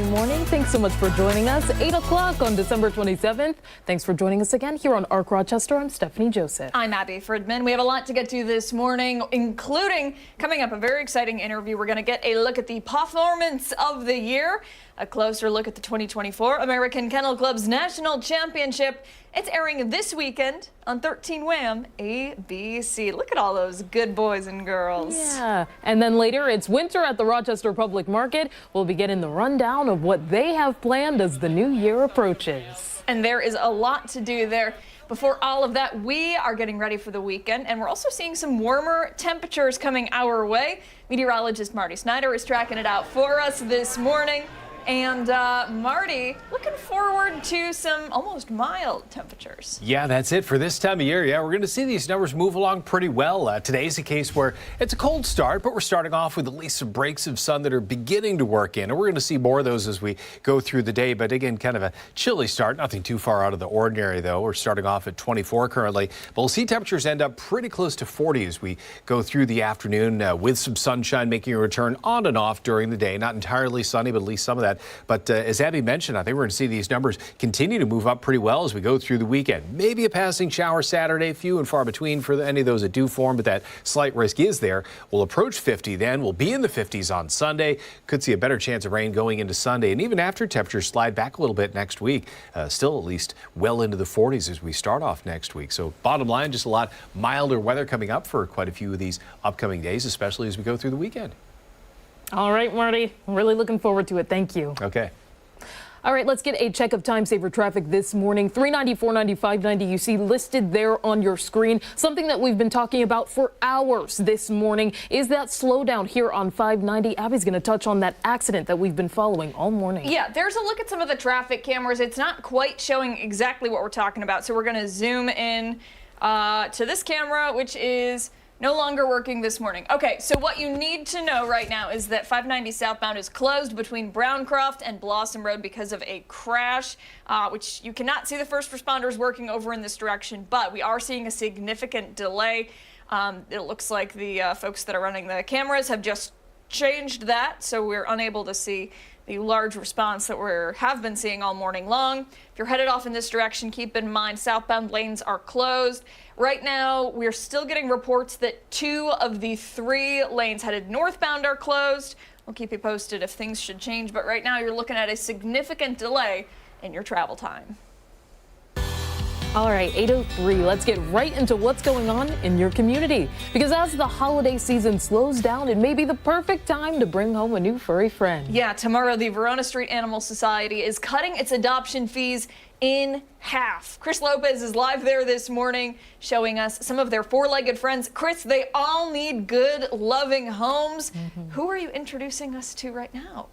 Monday morning. Thanks so much for joining us. 8 o'clock on December 27th. Thanks for joining us again here on ARC Rochester. I'm Stephanie Joseph. I'm Abby Fridman. We have a lot to get to this morning, including coming up a very exciting interview. We're going to get a look at the performance of the year, a closer look at the 2024 American Kennel Club's National Championship. It's airing this weekend on 13 Wham ABC. Look at all those good boys and girls. Yeah, and then later it's winter at the Rochester Public Market. We'll be getting the rundown of what they have planned as the new year approaches. And there is a lot to do there. Before all of that, we are getting ready for the weekend, and we're also seeing some warmer temperatures coming our way. Meteorologist Marty Snyder is tracking it out for us this morning. And Marty, looking forward to some almost mild temperatures. Yeah, that's it for this time of year. Yeah, we're going to see these numbers move along pretty well. Today's a case where it's a cold start, but we're starting off with at least some breaks of sun that are beginning to work in. And we're going to see more of those as we go through the day. But again, kind of a chilly start. Nothing too far out of the ordinary, though. We're starting off at 24 currently. But we'll see temperatures end up pretty close to 40 as we go through the afternoon with some sunshine making a return on and off during the day. Not entirely sunny, but at least some of that. But as Abby mentioned, I think we're going to see these numbers continue to move up pretty well as we go through the weekend. Maybe a passing shower Saturday, few and far between for any of those that do form, but that slight risk is there. We'll approach 50 then. We'll be in the 50s on Sunday. Could see a better chance of rain going into Sunday. And even after temperatures slide back a little bit next week, still at least well into the 40s as we start off next week. So bottom line, just a lot milder weather coming up for quite a few of these upcoming days, especially as we go through the weekend. All right, Marty, I'm really looking forward to it. Thank you. Okay. All right, let's get a check of time saver traffic this morning. 390, 490, 590, you see listed there on your screen. Something that we've been talking about for hours this morning is that slowdown here on 590. Abby's going to touch on that accident that we've been following all morning. Yeah, there's a look at some of the traffic cameras. It's not quite showing exactly what we're talking about, so we're going to zoom in to this camera, which is no longer working this morning. Okay, so what you need to know right now is that 590 southbound is closed between Browncroft and Blossom Road because of a crash, which you cannot see the first responders working over in this direction, but we are seeing a significant delay. It looks like the folks that are running the cameras have just changed that, so we're unable to see the large response that we have been seeing all morning long. If you're headed off in this direction, keep in mind southbound lanes are closed. Right now, we're still getting reports that 2 of the 3 lanes headed northbound are closed. We'll keep you posted if things should change, but right now you're looking at a significant delay in your travel time. All right, 8:03. Let's get right into what's going on in your community. Because as the holiday season slows down, it may be the perfect time to bring home a new furry friend. Yeah, tomorrow the Verona Street Animal Society is cutting its adoption fees in half. Chris Lopez is live there this morning showing us some of their 4-legged friends. Chris, they all need good, loving homes. Who are you introducing us to right now?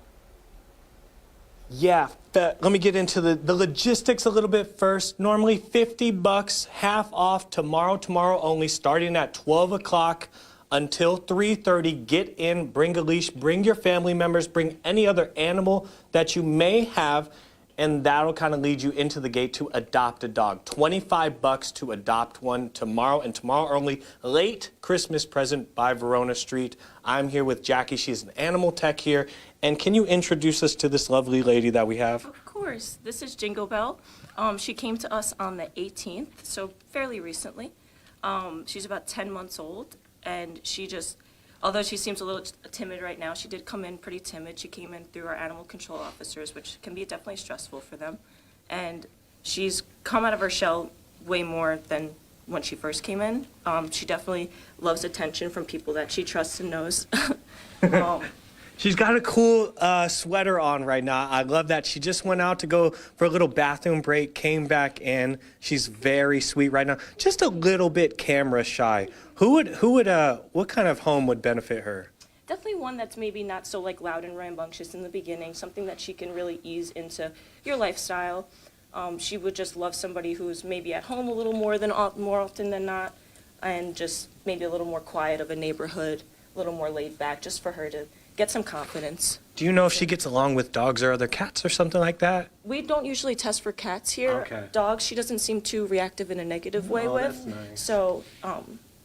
Yeah, let me get into the logistics a little bit first. Normally $50, half off tomorrow only, starting at 12 o'clock until 3:30. Get in, bring a leash, bring your family members, bring any other animal that you may have, and that'll kind of lead you into the gate to adopt a dog. $25 to adopt one tomorrow, and tomorrow only. Late Christmas present by Verona Street. I'm here with Jackie. She's an animal tech here. And can you introduce us to this lovely lady that we have? Of course. This is Jingle Bell. She came to us on the 18th, so fairly recently. She's about 10 months old, and she just, although she seems a little timid right now, she did come in pretty timid. She came in through our animal control officers, which can be definitely stressful for them. And she's come out of her shell way more than when she first came in. She definitely loves attention from people that she trusts and knows. She's got a cool sweater on right now. I love that. She just went out to go for a little bathroom break, came back in. She's very sweet right now. Just a little bit camera shy. What kind of home would benefit her? Definitely one that's maybe not so like loud and rambunctious in the beginning, something that she can really ease into your lifestyle. She would just love somebody who's maybe at home a little more often than not, and just maybe a little more quiet of a neighborhood, a little more laid back, just for her to get some confidence. Do you know if she gets along with dogs or other cats or something like that? We don't usually test for cats here. Okay. Dogs, she doesn't seem too reactive in a negative way with. That's nice. So,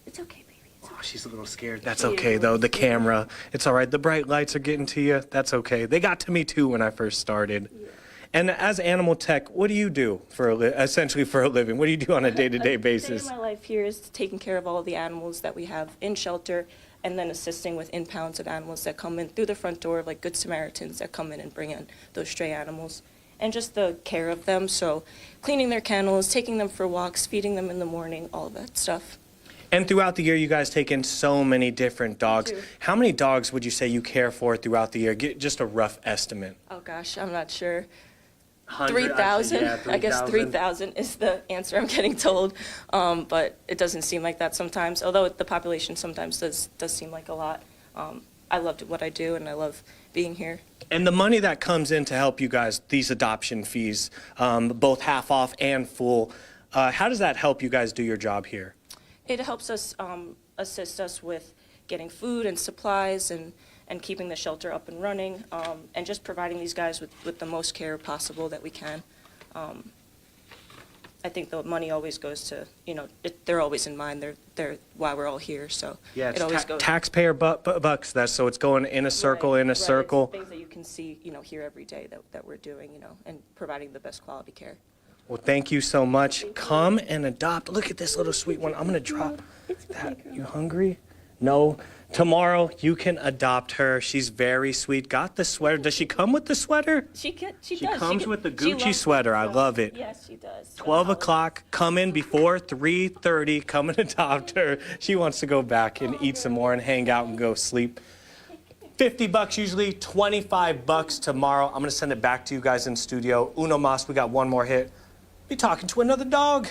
it's okay, baby. Oh, she's a little scared. That's okay, though. The camera. It's all right. The bright lights are getting to you. That's okay. They got to me, too, when I first started. Yeah. And as animal tech, what do you do essentially for a living? What do you do on a day-to-day basis? Day of my life here is taking care of all the animals that we have in shelter and then assisting with impounds of animals that come in through the front door, like Good Samaritans that come in and bring in those stray animals. And just the care of them, so cleaning their kennels, taking them for walks, feeding them in the morning, all of that stuff. And throughout the year, you guys take in so many different dogs. How many dogs would you say you care for throughout the year? Get just a rough estimate. Oh gosh, I'm not sure. 100, 3,000. Yeah, 3, I guess 3,000 is the answer I'm getting told, but it doesn't seem like that sometimes. Although the population sometimes does seem like a lot. I love what I do, and I love being here. And the money that comes in to help you guys, these adoption fees, both half off and full, how does that help you guys do your job here? It helps us assist us with getting food and supplies and keeping the shelter up and running, and just providing these guys with the most care possible that we can. I think the money always goes to, they're always in mind. They're why we're all here, so yeah, it's it always goes. Taxpayer bucks, so it's going in a circle, in a circle. It's things that you can see, here every day that we're doing, and providing the best quality care. Well, thank you so much. Come and adopt. Look at this little sweet one. I'm going to drop that. You hungry? No. Tomorrow, you can adopt her. She's very sweet. Got the sweater. Does she come with the sweater? She does. She comes with the Gucci sweater. I love it. Yes, she does. 12 o'clock. Come in before 3:30. Come and adopt her. She wants to go back and eat some more and hang out and go sleep. $50 usually, $25 tomorrow. I'm going to send it back to you guys in studio. Uno mas, we got one more hit. Be talking to another dog.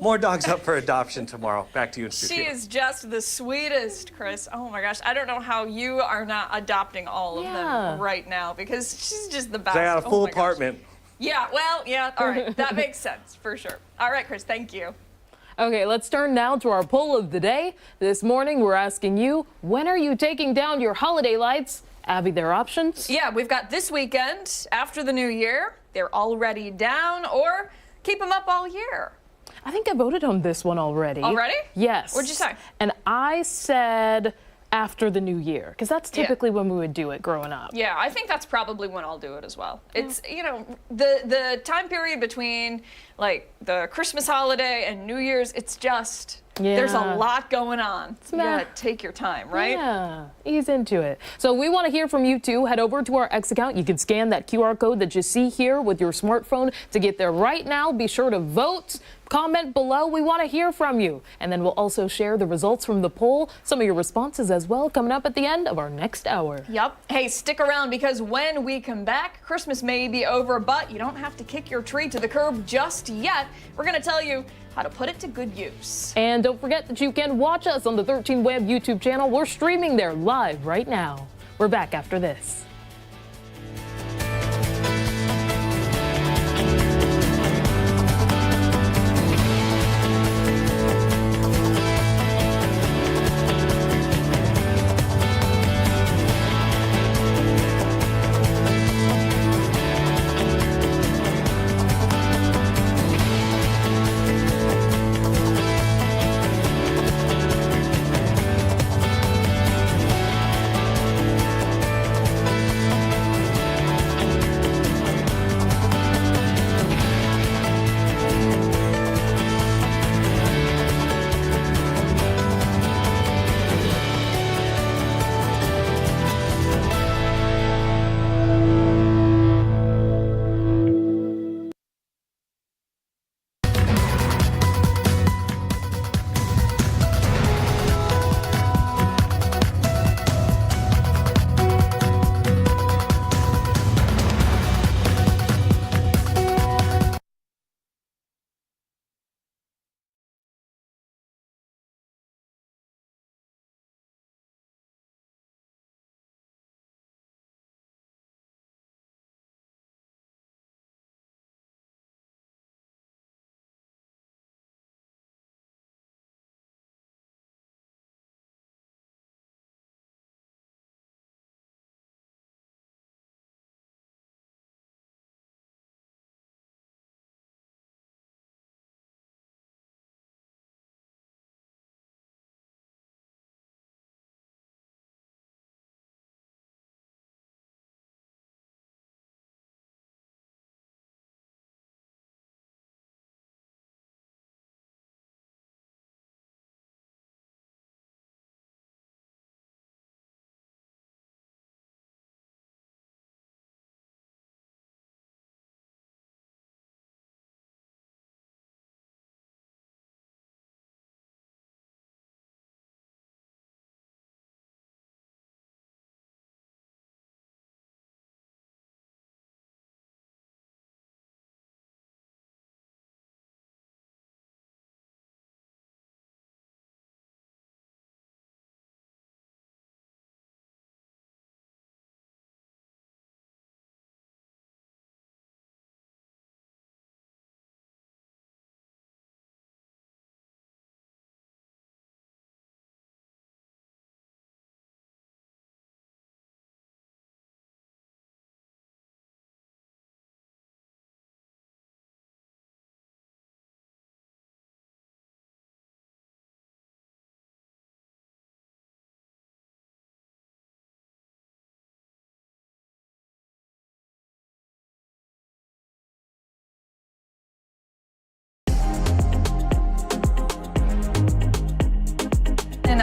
More dogs up for adoption tomorrow. Back to you in studio. She is just the sweetest, Chris. Oh my gosh, I don't know how you are not adopting all of them right now, because she's just the best. They got a full apartment. Yeah, well, yeah, all right. That makes sense for sure. All right, Chris, thank you. Okay, let's turn now to our poll of the day. This morning, we're asking you, when are you taking down your holiday lights? Abby, there are options? Yeah, we've got this weekend, after the new year. They're already down, or keep them up all year. I think I voted on this one already. Already? Yes. What'd you say? And I said after the new year, because that's typically when we would do it growing up. Yeah, I think that's probably when I'll do it as well. It's, the time period between like the Christmas holiday and New Year's, it's just, there's a lot going on. So you gotta take your time, right? Yeah, ease into it. So we want to hear from you too. Head over to our X account. You can scan that QR code that you see here with your smartphone to get there right now. Be sure to vote. Comment below. We want to hear from you. And then we'll also share the results from the poll, some of your responses as well, coming up at the end of our next hour. Yep. Hey, stick around, because when we come back, Christmas may be over, but you don't have to kick your tree to the curb just yet. We're going to tell you how to put it to good use. And don't forget that you can watch us on the 13 Web YouTube channel. We're streaming there live right now. We're back after this.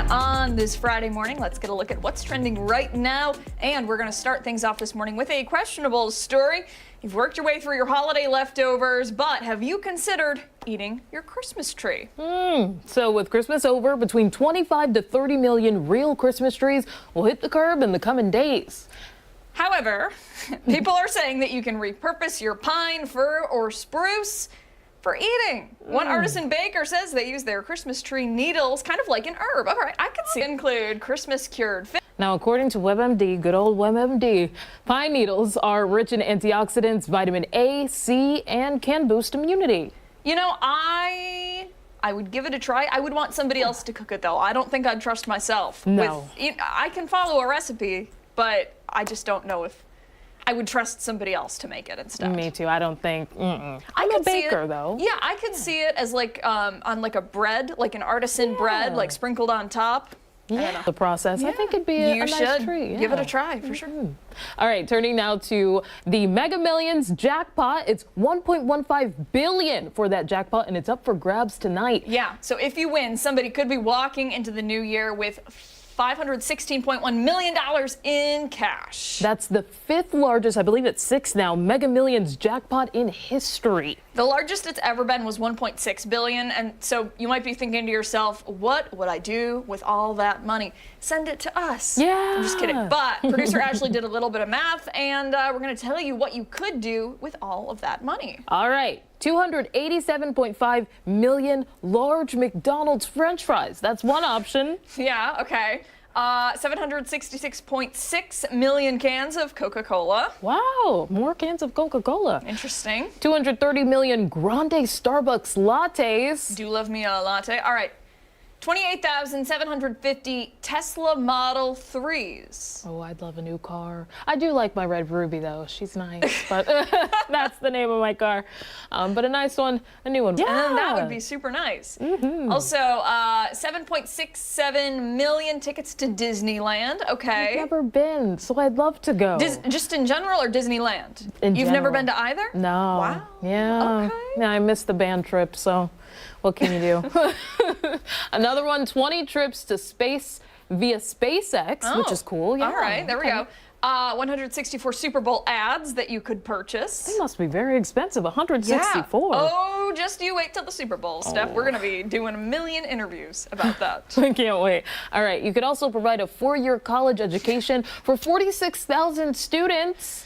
on this Friday morning. Let's get a look at what's trending right now. And we're going to start things off this morning with a questionable story. You've worked your way through your holiday leftovers, but have you considered eating your Christmas tree? So with Christmas over, between 25 to 30 million real Christmas trees will hit the curb in the coming days. However, people are saying that you can repurpose your pine, fir, or spruce for eating. One artisan baker says they use their Christmas tree needles kind of like an herb. All right, I could see it include Christmas cured fish. Now, according to WebMD, good old WebMD, pine needles are rich in antioxidants, vitamin A, C, and can boost immunity. You know, I would give it a try. I would want somebody else to cook it, though. I don't think I'd trust myself. No. I can follow a recipe, but I just don't know if I would trust somebody else to make it instead. Me too. I don't think. I'm a could see baker, it, though. Yeah, I could see it as like on like a bread, like an artisan bread, like sprinkled on top. Yeah, the process. I think it'd be a nice treat. Give it a Yeah. try for sure. All right, turning now to the Mega Millions jackpot. It's 1.15 billion for that jackpot, and it's up for grabs tonight. Yeah, so if you win, somebody could be walking into the new year with $516.1 million in cash. That's the fifth largest, I believe it's sixth now, Mega Millions jackpot in history. The largest it's ever been was 1.6 billion, and so you might be thinking to yourself, what would I do with all that money? Send it to us. Yeah. I'm just kidding. But producer Ashley did a little bit of math, and we're going to tell you what you could do with all of that money. All right, 287.5 million large McDonald's French fries. That's one option. Yeah, okay. 766.6 million cans of Coca-Cola. Wow, more cans of Coca-Cola. Interesting. 230 million grande Starbucks lattes. Do love me a latte. All right. 28,750 Tesla Model 3s. Oh, I'd love a new car. I do like my red Ruby, though. She's nice, but that's the name of my car. But a nice one, a new one. Yeah. And that would be super nice. Also, 7.67 million tickets to Disneyland. Okay. I've never been, so I'd love to go. Just in general or Disneyland? In You've never general. been to either? No. Wow. Yeah. Okay. Yeah, I missed the band trip, so what can you do? Another one, 20 trips to space via SpaceX, which is cool. Yeah. All right, there we go. 164 Super Bowl ads that you could purchase. They must be very expensive, 164. Oh, just you wait till the Super Bowl, Steph. We're going to be doing a million interviews about that. I can't wait. All right, you could also provide a 4-year college education for 46,000 students.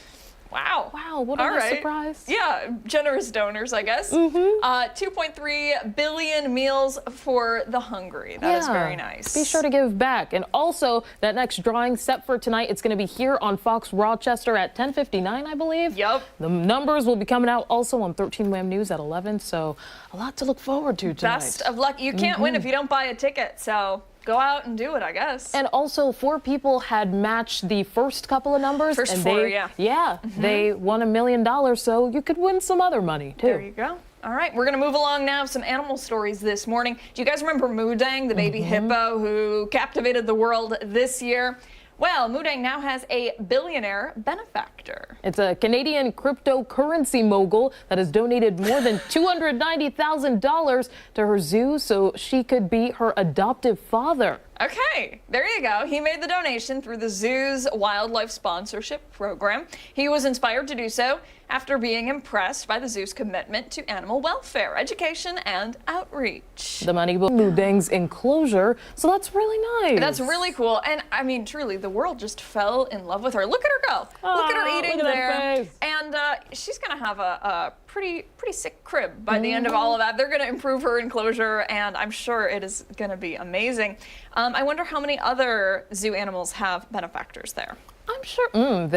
Wow. Wow, what a All nice right. surprise. Yeah, generous donors, I guess. 2.3 billion meals for the hungry. That is very nice. Be sure to give back. And also, that next drawing set for tonight, it's going to be here on Fox Rochester at 10:59, I believe. Yep. The numbers will be coming out also on 13 Wham News at 11, so a lot to look forward to tonight. Best of luck. You can't win if you don't buy a ticket, so go out and do it, I guess. And also, 4 people had matched the first couple of numbers. First and 4, they, yeah. They won $1 million, so you could win some other money, too. There you go. All right, we're going to move along now. Some animal stories this morning. Do you guys remember Moodang, the baby hippo who captivated the world this year? Well, Moodang now has a billionaire benefactor. It's a Canadian cryptocurrency mogul that has donated more than $290,000 to her zoo so she could be her adoptive father. Okay, there you go. He made the donation through the zoo's wildlife sponsorship program. He was inspired to do so after being impressed by the zoo's commitment to animal welfare, education, and outreach. The money will Moodang's enclosure, so that's really nice. That's really cool. And I mean, truly, the world just fell in love with her. Look at her go. Look at her eating look at there. that face. And she's going to have a pretty sick crib by the end of all of that. They're going to improve her enclosure, and I'm sure it is going to be amazing. I wonder how many other zoo animals have benefactors there. I'm sure. I'm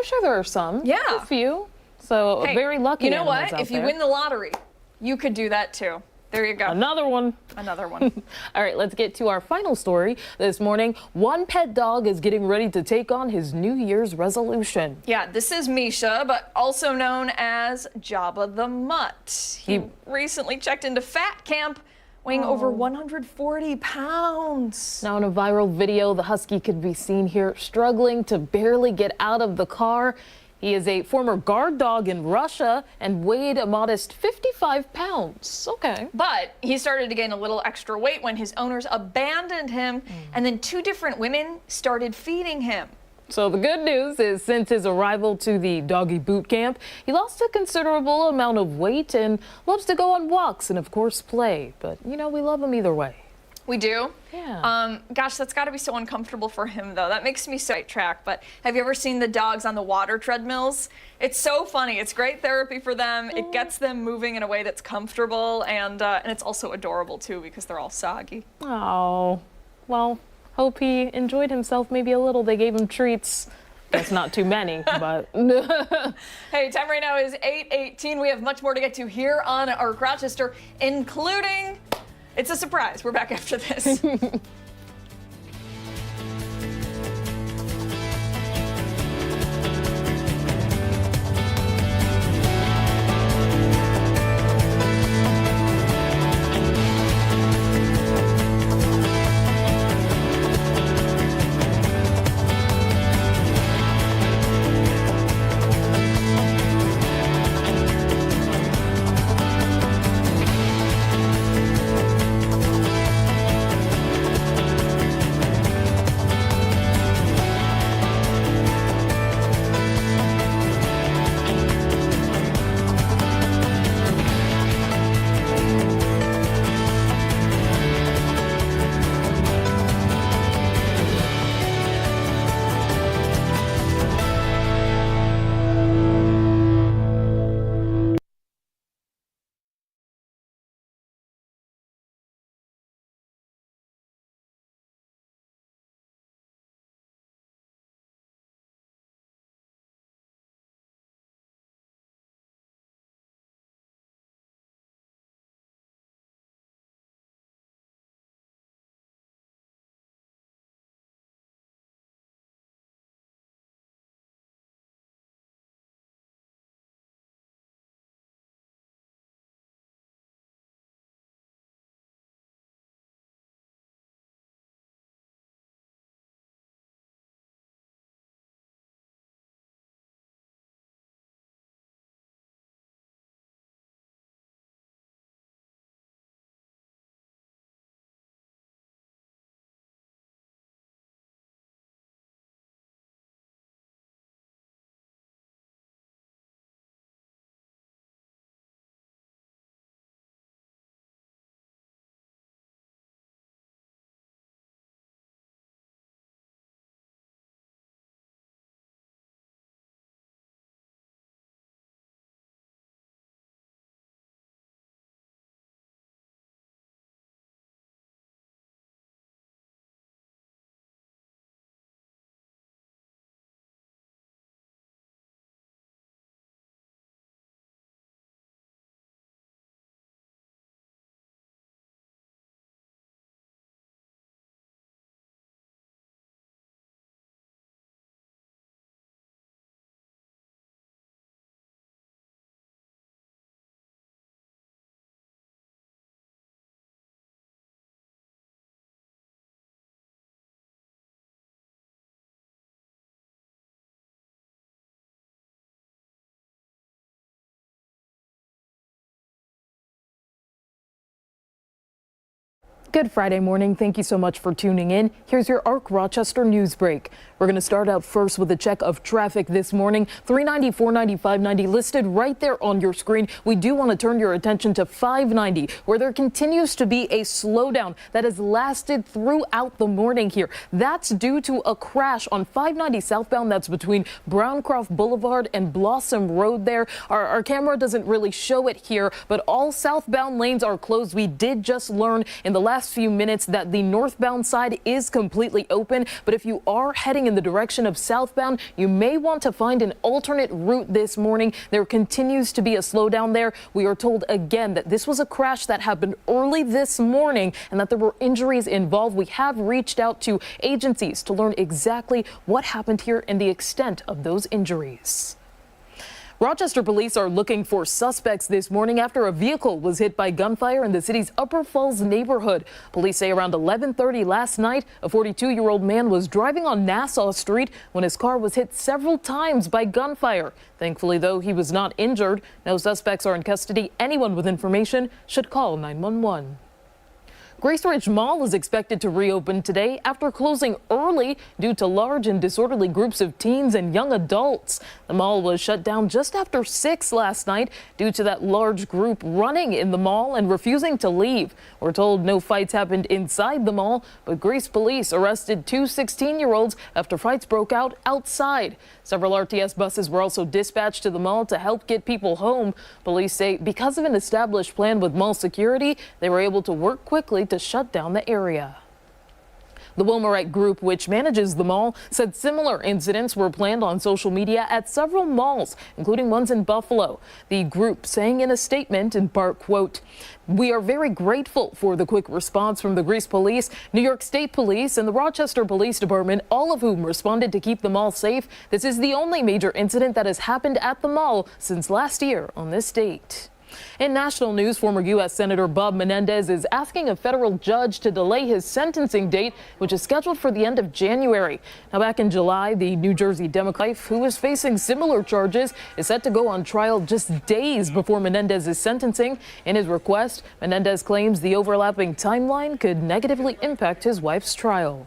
sure there are some. Yeah. A few. So Hey, very lucky. You know animals what? out If you there. win the lottery, you could do that too. There you go. Another one. Another one. All right, let's get to our final story this morning. One pet dog is getting ready to take on his New Year's resolution. Yeah, this is Misha, but also known as Jabba the Mutt. He recently checked into fat camp, weighing over 140 pounds. Now, in a viral video, the husky could be seen here struggling to barely get out of the car. He is a former guard dog in Russia and weighed a modest 55 pounds. Okay. But he started to gain a little extra weight when his owners abandoned him, and then 2 different women started feeding him. So the good news is since his arrival to the doggy boot camp, he lost a considerable amount of weight and loves to go on walks and, of course, play. But, you know, we love him either way. We do? Yeah. Gosh, that's got to be so uncomfortable for him, though. That makes me so sidetracked. But have you ever seen the dogs on the water treadmills? It's so funny. It's great therapy for them. It gets them moving in a way that's comfortable, and it's also adorable, too, because they're all soggy. Oh, well, hope he enjoyed himself maybe a little. They gave him treats. That's not too many, but. Hey, time right now is 8:18. We have much more to get to here on our Rochester, including... It's a surprise. We're back after this. Good Friday morning. Thank you so much for tuning in. Here's your ARC Rochester news break. We're going to start out first with a check of traffic this morning. 390, 490, 590 listed right there on your screen. We do want to turn your attention to 590, where there continues to be a slowdown that has lasted throughout the morning here. That's due to a crash on 590 southbound. That's between Browncroft Boulevard and Blossom Road there. Our camera doesn't really show it here, but all southbound lanes are closed. We did just learn in the last few minutes that the northbound side is completely open, but if you are heading in the direction of southbound, you may want to find an alternate route this morning. There continues to be a slowdown there. We are told again that this was a crash that happened early this morning and that there were injuries involved. We have reached out to agencies to learn exactly what happened here and the extent of those injuries. Rochester police are looking for suspects this morning after a vehicle was hit by gunfire in the city's Upper Falls neighborhood. Police say around 11:30 last night, a 42-year-old man was driving on Nassau Street when his car was hit several times by gunfire. Thankfully, though, he was not injured. No suspects are in custody. Anyone with information should call 911. Grace Ridge Mall is expected to reopen today after closing early due to large and disorderly groups of teens and young adults. The mall was shut down just after 6 last night due to that large group running in the mall and refusing to leave. We're told no fights happened inside the mall, but Grace police arrested 2 16-year-olds after fights broke out outside. Several RTS buses were also dispatched to the mall to help get people home. Police say because of an established plan with mall security, they were able to work quickly to shut down the area. The Wilmerite Group, which manages the mall, said similar incidents were planned on social media at several malls, including ones in Buffalo. The group saying in a statement, in part, quote, "We are very grateful for the quick response from the Greece Police, New York State Police, and the Rochester Police Department, all of whom responded to keep the mall safe. This is the only major incident that has happened at the mall since last year on this date." In national news, former U.S. Senator Bob Menendez is asking a federal judge to delay his sentencing date, which is scheduled for the end of January. Now, back in July, the New Jersey Democrat, who is facing similar charges, is set to go on trial just days before Menendez's sentencing. In his request, Menendez claims the overlapping timeline could negatively impact his wife's trial.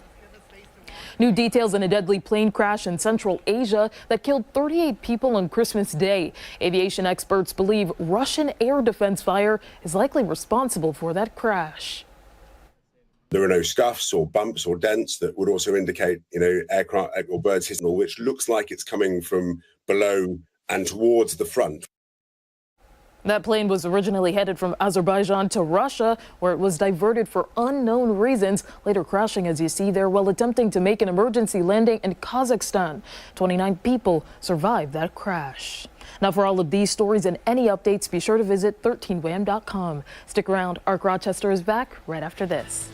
New details in a deadly plane crash in Central Asia that killed 38 people on Christmas Day. Aviation experts believe Russian air defense fire is likely responsible for that crash. There are no scuffs or bumps or dents that would also indicate, aircraft or birds hitting, which looks like it's coming from below and towards the front. That plane was originally headed from Azerbaijan to Russia, where it was diverted for unknown reasons, later crashing, as you see there, while attempting to make an emergency landing in Kazakhstan. 29 people survived that crash. Now, for all of these stories and any updates, be sure to visit 13wham.com. Stick around. Arc Rochester is back right after this.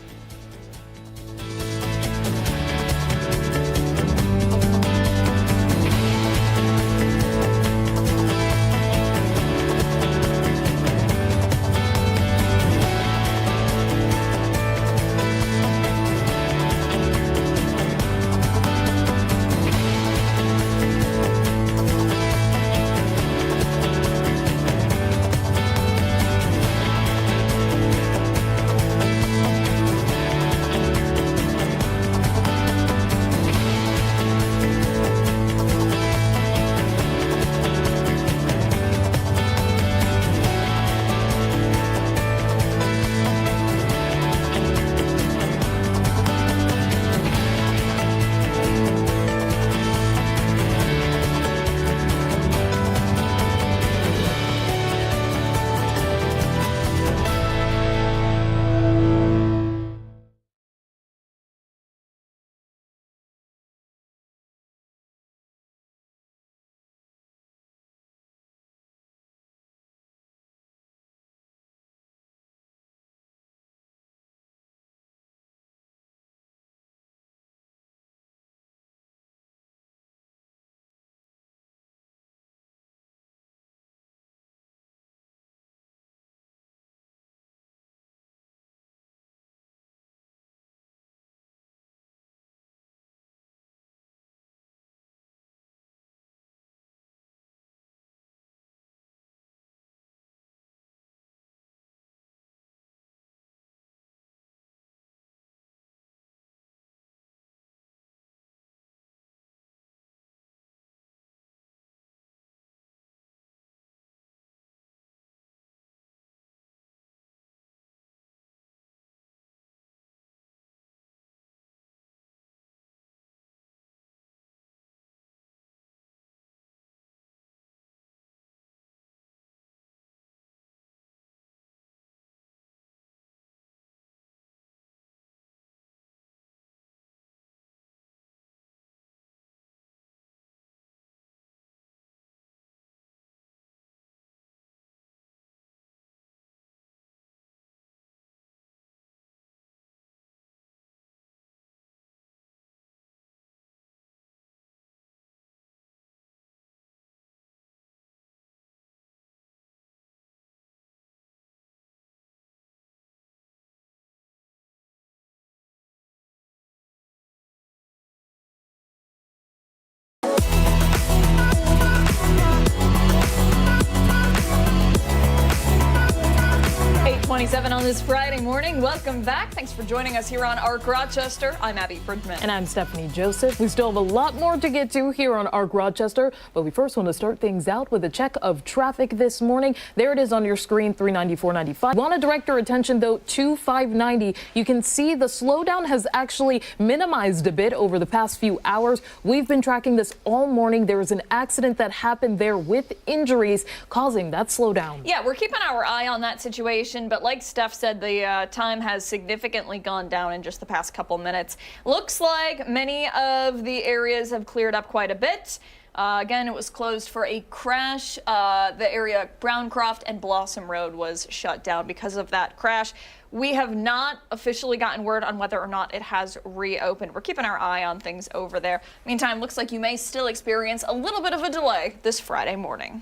6:27 on this Friday morning. Welcome back. Thanks for joining us here on ARC Rochester. I'm Abby Fridman. And I'm Stephanie Joseph. We still have a lot more to get to here on ARC Rochester, but we first want to start things out with a check of traffic this morning. There it is on your screen, 390-495. Want to direct your attention, though, to 590. You can see the slowdown has actually minimized a bit over the past few hours. We've been tracking this all morning. There was an accident that happened there with injuries causing that slowdown. Yeah, we're keeping our eye on that situation, but like Steph said, the time has significantly gone down in just the past couple minutes. Looks like many of the areas have cleared up quite a bit. Again, it was closed for a crash. The area Browncroft and Blossom Road was shut down because of that crash. We have not officially gotten word on whether or not it has reopened. We're keeping our eye on things over there. Meantime, looks like you may still experience a little bit of a delay this Friday morning.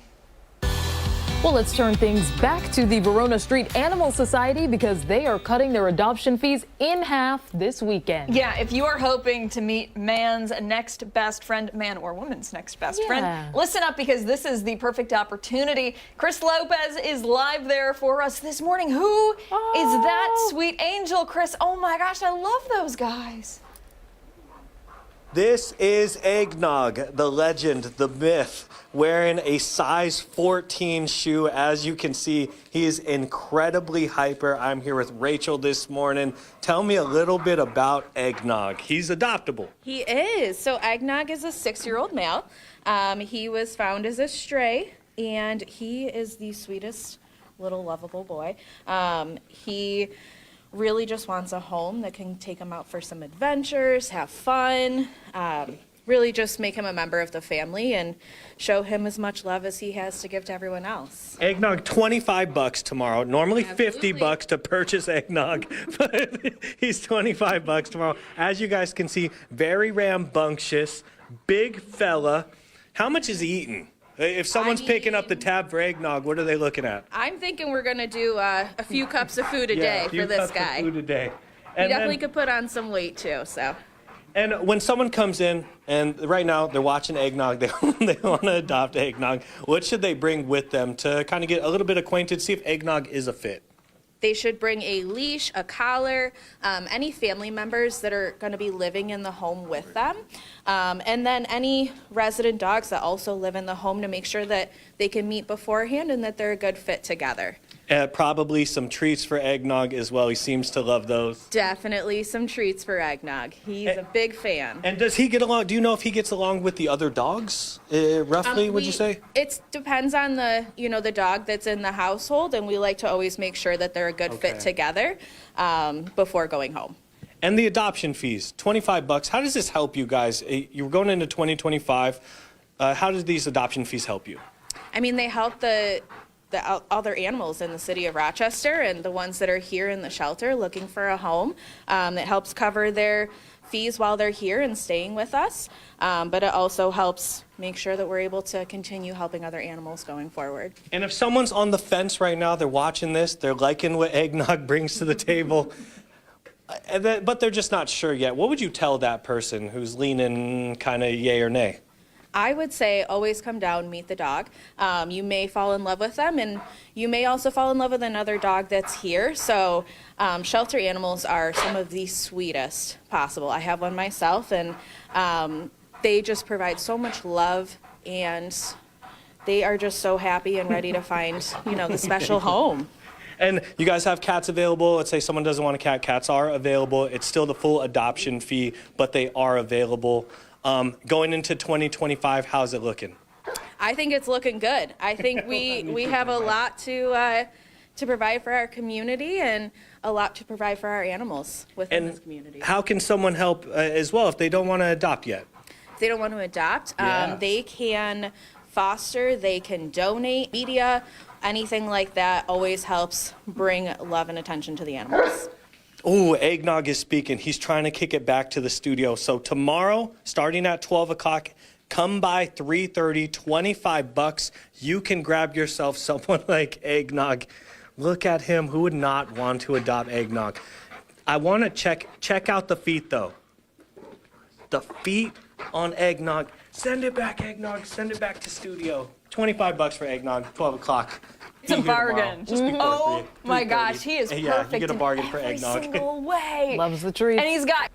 Well, let's turn things back to the Verona Street Animal Society because they are cutting their adoption fees in half this weekend. Yeah, if you are hoping to meet man's next best friend, man or woman's next best friend, listen up because this is the perfect opportunity. Chris Lopez is live there for us this morning. Who is that sweet angel, Chris? Oh my gosh, I love those guys. This is Eggnog, the legend, the myth, wearing a size 14 shoe. As you can see, he is incredibly hyper. I'm here with Rachel this morning. Tell me a little bit about Eggnog. He's adoptable. He is. So Eggnog is a 6-year-old male. He was found as a stray, and he is the sweetest little lovable boy. He really just wants a home that can take him out for some adventures, have fun, really just make him a member of the family and show him as much love as he has to give to everyone else. Eggnog, $25 tomorrow. Normally $50 to purchase Eggnog, but he's $25 tomorrow. As you guys can see, very rambunctious, big fella. How much is he eating? If someone's picking up the tab for Eggnog, what are they looking at? I'm thinking we're going to do a few cups of food a day for this guy. Food a day. He definitely could put on some weight too, so. And when someone comes in, and right now they're watching Eggnog, they want to adopt Eggnog, what should they bring with them to kind of get a little bit acquainted, see if Eggnog is a fit? They should bring a leash, a collar, any family members that are going to be living in the home with them, and then any resident dogs that also live in the home to make sure that they can meet beforehand and that they're a good fit together. Probably some treats for Eggnog as well. He seems to love those. Definitely some treats for Eggnog. He's a big fan. And does he get along? Do you know if he gets along with the other dogs? Roughly, would you say? It depends on the dog that's in the household, and we like to always make sure that they're a good fit together before going home. And the adoption fees, $25. How does this help you guys? You're going into 2025. How do these adoption fees help you? I mean, they help the other animals in the city of Rochester and the ones that are here in the shelter looking for a home. It helps cover their fees while they're here and staying with us, but it also helps make sure that we're able to continue helping other animals going forward. And if someone's on the fence right now, they're watching this, they're liking what Eggnog brings to the table, but they're just not sure yet, what would you tell that person who's leaning kind of yay or nay? I would say always come down, meet the dog. You may fall in love with them, and you may also fall in love with another dog that's here. So shelter animals are some of the sweetest possible. I have one myself, and they just provide so much love, and they are just so happy and ready to find, the special home. And you guys have cats available. Let's say someone doesn't want a cat. Cats are available. It's still the full adoption fee, but they are available. Going into 2025, how's it looking? I think it's looking good. I think we have a lot to provide for our community and a lot to provide for our animals within this community. How can someone help as well if they don't want to adopt yet? If they don't want to adopt, they can foster, they can donate, media, anything like that always helps bring love and attention to the animals. Oh, Eggnog is speaking. He's trying to kick it back to the studio. So tomorrow, starting at 12 o'clock, come by 3:30, $25. You can grab yourself someone like Eggnog. Look at him. Who would not want to adopt Eggnog? I want to check out the feet, though. The feet on Eggnog. Send it back, Eggnog. Send it back to studio. $25 for Eggnog, 12 o'clock. It's a bargain. Just before Oh my 3:30. gosh, he is perfect. Yeah, you get a bargain in for every eggnog. single way. Loves the treat. And he's got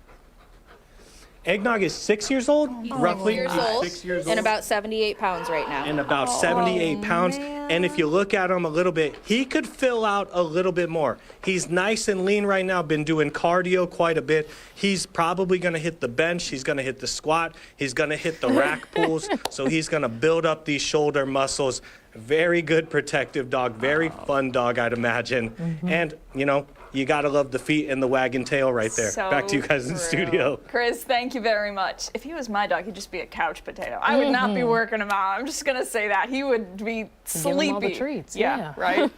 Eggnog is 6 years old, roughly. 6 years He's old, 6 years and old. about 78 pounds right now. And about 78 pounds. And if you look at him a little bit, he could fill out a little bit more. He's nice and lean right now, been doing cardio quite a bit. He's probably going to hit the bench. He's going to hit the squat. He's going to hit the rack pulls. So he's going to build up these shoulder muscles. Very good protective dog. Very fun dog, I'd imagine. And, you know, you got to love the feet and the wagging tail right there. So Back to you guys in the studio. Chris, thank you very much. If he was my dog, he'd just be a couch potato. I would not be working him out. I'm just going to say that. He would be sleepy. Give him all the treats. Yeah, right?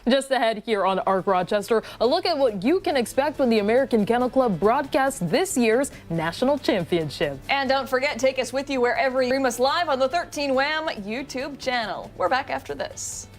Just ahead here on ARC Rochester, a look at what you can expect when the American Kennel Club broadcasts this year's National Championship. And don't forget, take us with you wherever you stream us live on the 13 Wham YouTube channel. We're back after this.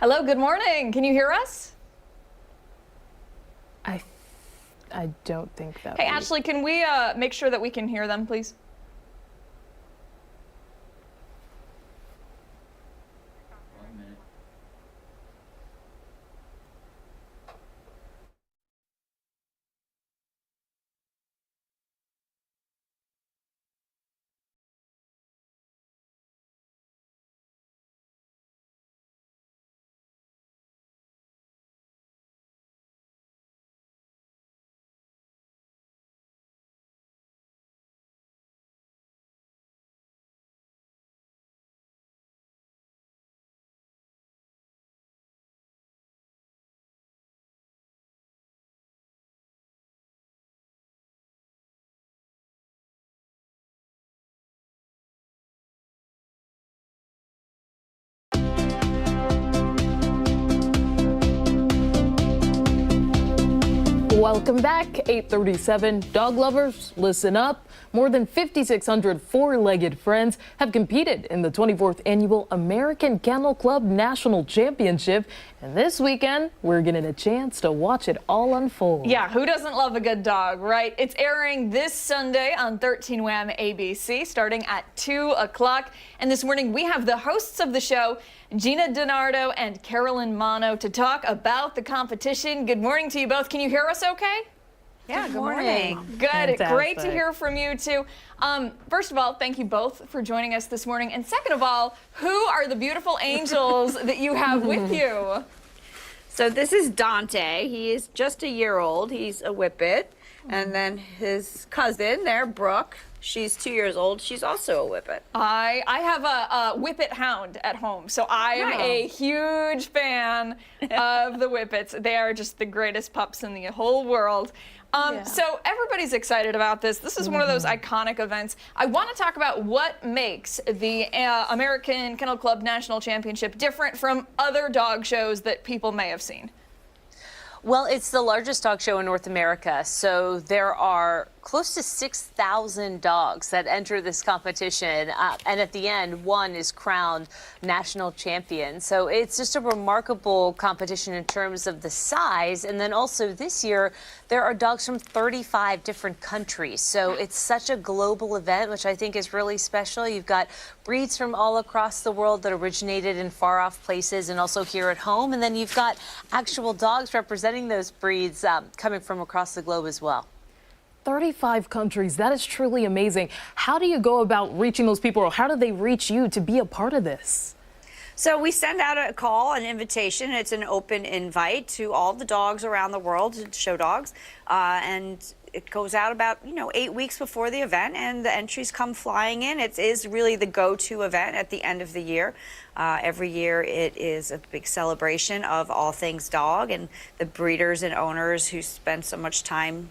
Hello, good morning. Can you hear us? I don't think that. Hey, Ashley, can we make sure that we can hear them, please? Welcome back, 8:37. Dog lovers, listen up. More than 5,600 four-legged friends have competed in the 24th Annual American Kennel Club National Championship. And this weekend, we're getting a chance to watch it all unfold. Yeah, who doesn't love a good dog, right? It's airing this Sunday on 13 Wham ABC, starting at 2 o'clock. And this morning, we have the hosts of the show, Gina DiNardo and Carolyn Mano, to talk about the competition. Good morning to you both. Can you hear us okay? Yeah, good morning. Good. Great to Fantastic. hear from you too. First of all, thank you both for joining us this morning. And second of all, who are the beautiful angels that you have with you? So this is Dante. He is just a year old. He's a whippet. And then his cousin there, Brooke, she's 2 years old. She's also a whippet. I have a whippet hound at home, so I am a huge fan of the whippets. They are just the greatest pups in the whole world. So everybody's excited about this. This is one of those iconic events. I want to talk about what makes the American Kennel Club National Championship different from other dog shows that people may have seen. Well, it's the largest dog show in North America, so there are close to 6,000 dogs that enter this competition, and at the end, one is crowned national champion. So it's just a remarkable competition in terms of the size, and then also this year, there are dogs from 35 different countries. So it's such a global event, which I think is really special. You've got breeds from all across the world that originated in far-off places and also here at home, and then you've got actual dogs representing those breeds coming from across the globe as well. 35 countries. That is truly amazing. How do you go about reaching those people, or how do they reach you to be a part of this? So we send out a call, an invitation. It's an open invite to all the dogs around the world, show dogs, and it goes out about 8 weeks before the event, and the entries come flying in. It is really the go-to event at the end of the year. Every year it is a big celebration of all things dog, and the breeders and owners who spend so much time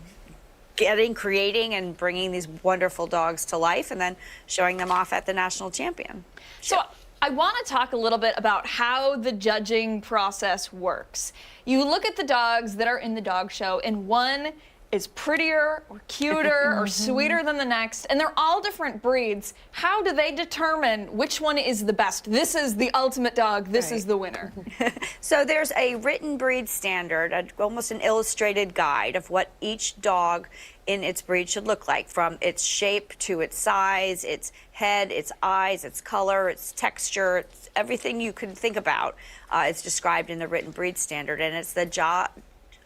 creating and bringing these wonderful dogs to life, and then showing them off at the national champion. So I want to talk a little bit about how the judging process works. You look at the dogs that are in the dog show, and one is prettier or cuter or sweeter than the next, and they're all different breeds. How do they determine which one is the best? This is the ultimate dog. This is the winner. So there's a written breed standard, almost an illustrated guide of what each dog in its breed should look like, from its shape to its size, its head, its eyes, its color, its texture, it's everything you can think about. It's described in the written breed standard, and it's the job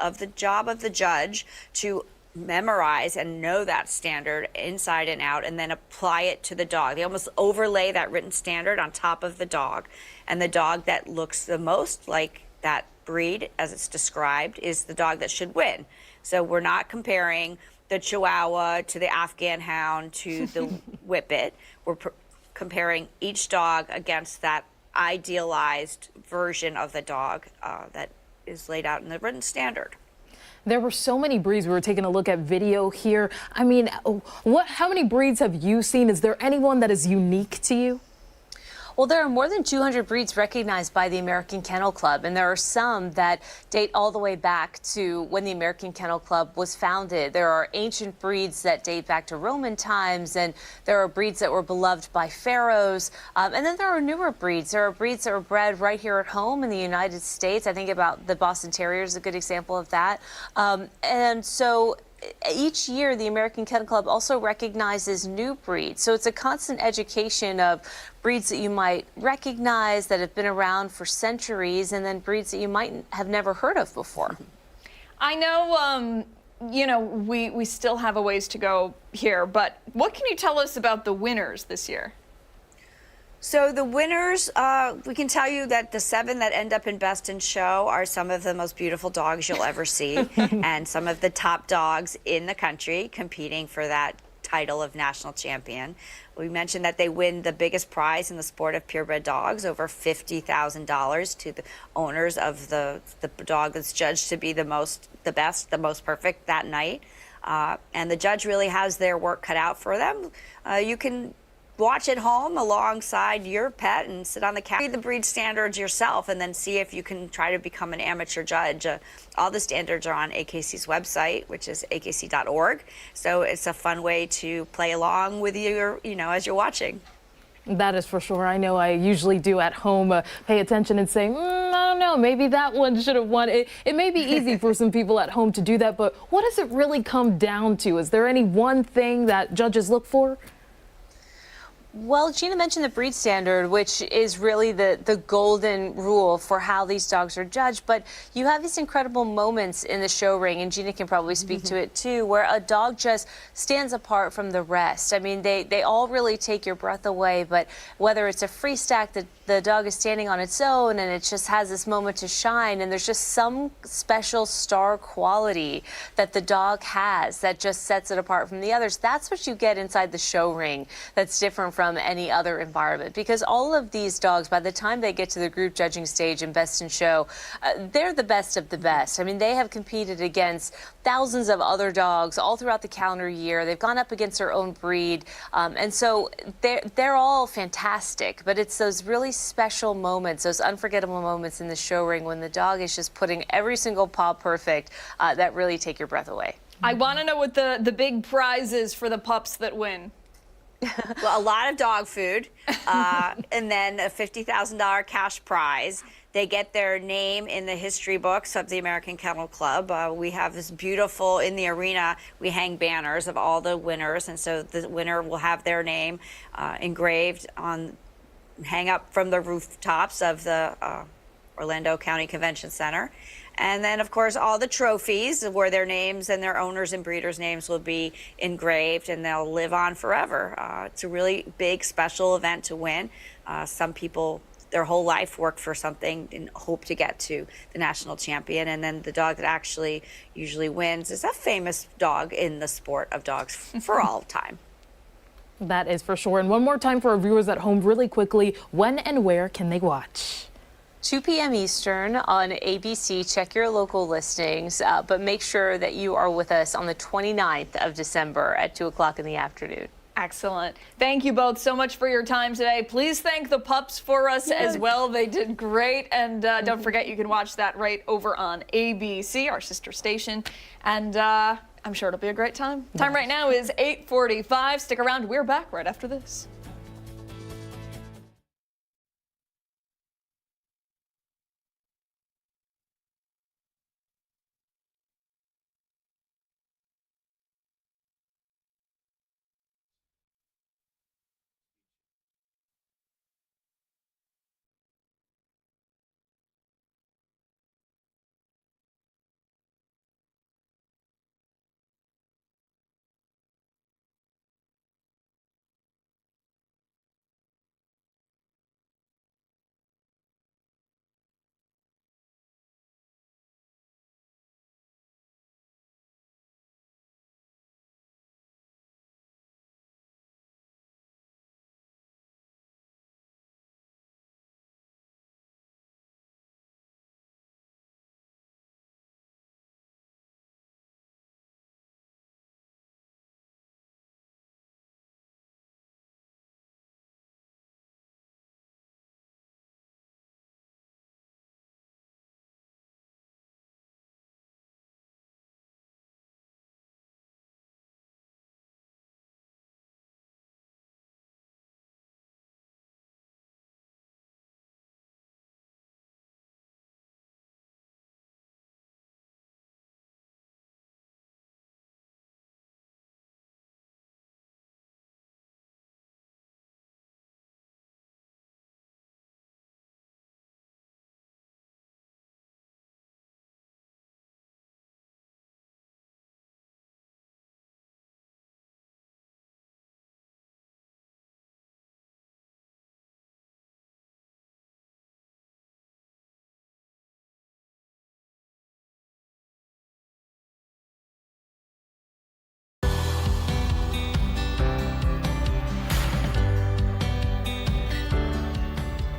of the judge to memorize and know that standard inside and out, and then apply it to the dog. They almost overlay that written standard on top of the dog, and the dog that looks the most like that breed as it's described is the dog that should win. So we're not comparing the Chihuahua to the Afghan Hound to the Whippet. We're comparing each dog against that idealized version of the dog that is laid out in the written standard. There were so many breeds. We were taking a look at video here. I mean, how many breeds have you seen? Is there anyone that is unique to you? Well, there are more than 200 breeds recognized by the American Kennel Club, and there are some that date all the way back to when the American Kennel Club was founded. There are ancient breeds that date back to Roman times, and there are breeds that were beloved by pharaohs. And then there are newer breeds. There are breeds that were bred right here at home in the United States. I think about the Boston Terrier is a good example of that. And so each year, the American Kennel Club also recognizes new breeds. So it's a constant education of breeds that you might recognize that have been around for centuries, and then breeds that you might have never heard of before. I know, we still have a ways to go here, but what can you tell us about the winners this year? So the winners, we can tell you that the 7 that end up in Best in Show are some of the most beautiful dogs you'll ever see, and some of the top dogs in the country competing for that title of national champion. We mentioned that they win the biggest prize in the sport of purebred dogs, over $50,000 to the owners of the dog that's judged to be the best, the most perfect that night. And the judge really has their work cut out for them. You can watch at home alongside your pet and sit on the couch, read the breed standards yourself, and then see if you can try to become an amateur judge. All the standards are on AKC's website, which is akc.org. So it's a fun way to play along with you, as you're watching. That is for sure. I know I usually do at home pay attention and say, I don't know, maybe that one should have won. It may be easy for some people at home to do that, but what does it really come down to? Is there any one thing that judges look for? Well, Gina mentioned the breed standard, which is really the golden rule for how these dogs are judged. But you have these incredible moments in the show ring, and Gina can probably speak to it too, where a dog just stands apart from the rest. I mean, they all really take your breath away. But whether it's a free stack that the dog is standing on its own and it just has this moment to shine, and there's just some special star quality that the dog has that just sets it apart from the others. That's what you get inside the show ring that's different from any other environment, because all of these dogs, by the time they get to the group judging stage in Best in Show, they're the best of the best. I mean, they have competed against thousands of other dogs all throughout the calendar year. They've gone up against their own breed, and so they're all fantastic, but it's those really special moments, those unforgettable moments in the show ring when the dog is just putting every single paw perfect that really take your breath away. I want to know what the big prize is for the pups that win. Well, a lot of dog food, and then a $50,000 cash prize. They get their name in the history books of the American Kennel Club. We have this beautiful, in the arena, we hang banners of all the winners, and so the winner will have their name engraved on, hang up from the rooftops of the Orlando County Convention Center. And then, of course, all the trophies where their names and their owners' and breeders' names will be engraved, and they'll live on forever. It's a really big, special event to win. Some people, their whole life, work for something and hope to get to the national champion. And then the dog that actually usually wins is a famous dog in the sport of dogs for all time. That is for sure. And one more time for our viewers at home, really quickly, when and where can they watch? 2 p.m. Eastern on ABC. Check your local listings, but make sure that you are with us on the 29th of December at 2 o'clock in the afternoon. Excellent. Thank you both so much for your time today. Please thank the pups for us as well. They did great. And don't forget, you can watch that right over on ABC, our sister station. And I'm sure it'll be a great time. Time right now is 8:45. Stick around. We're back right after this.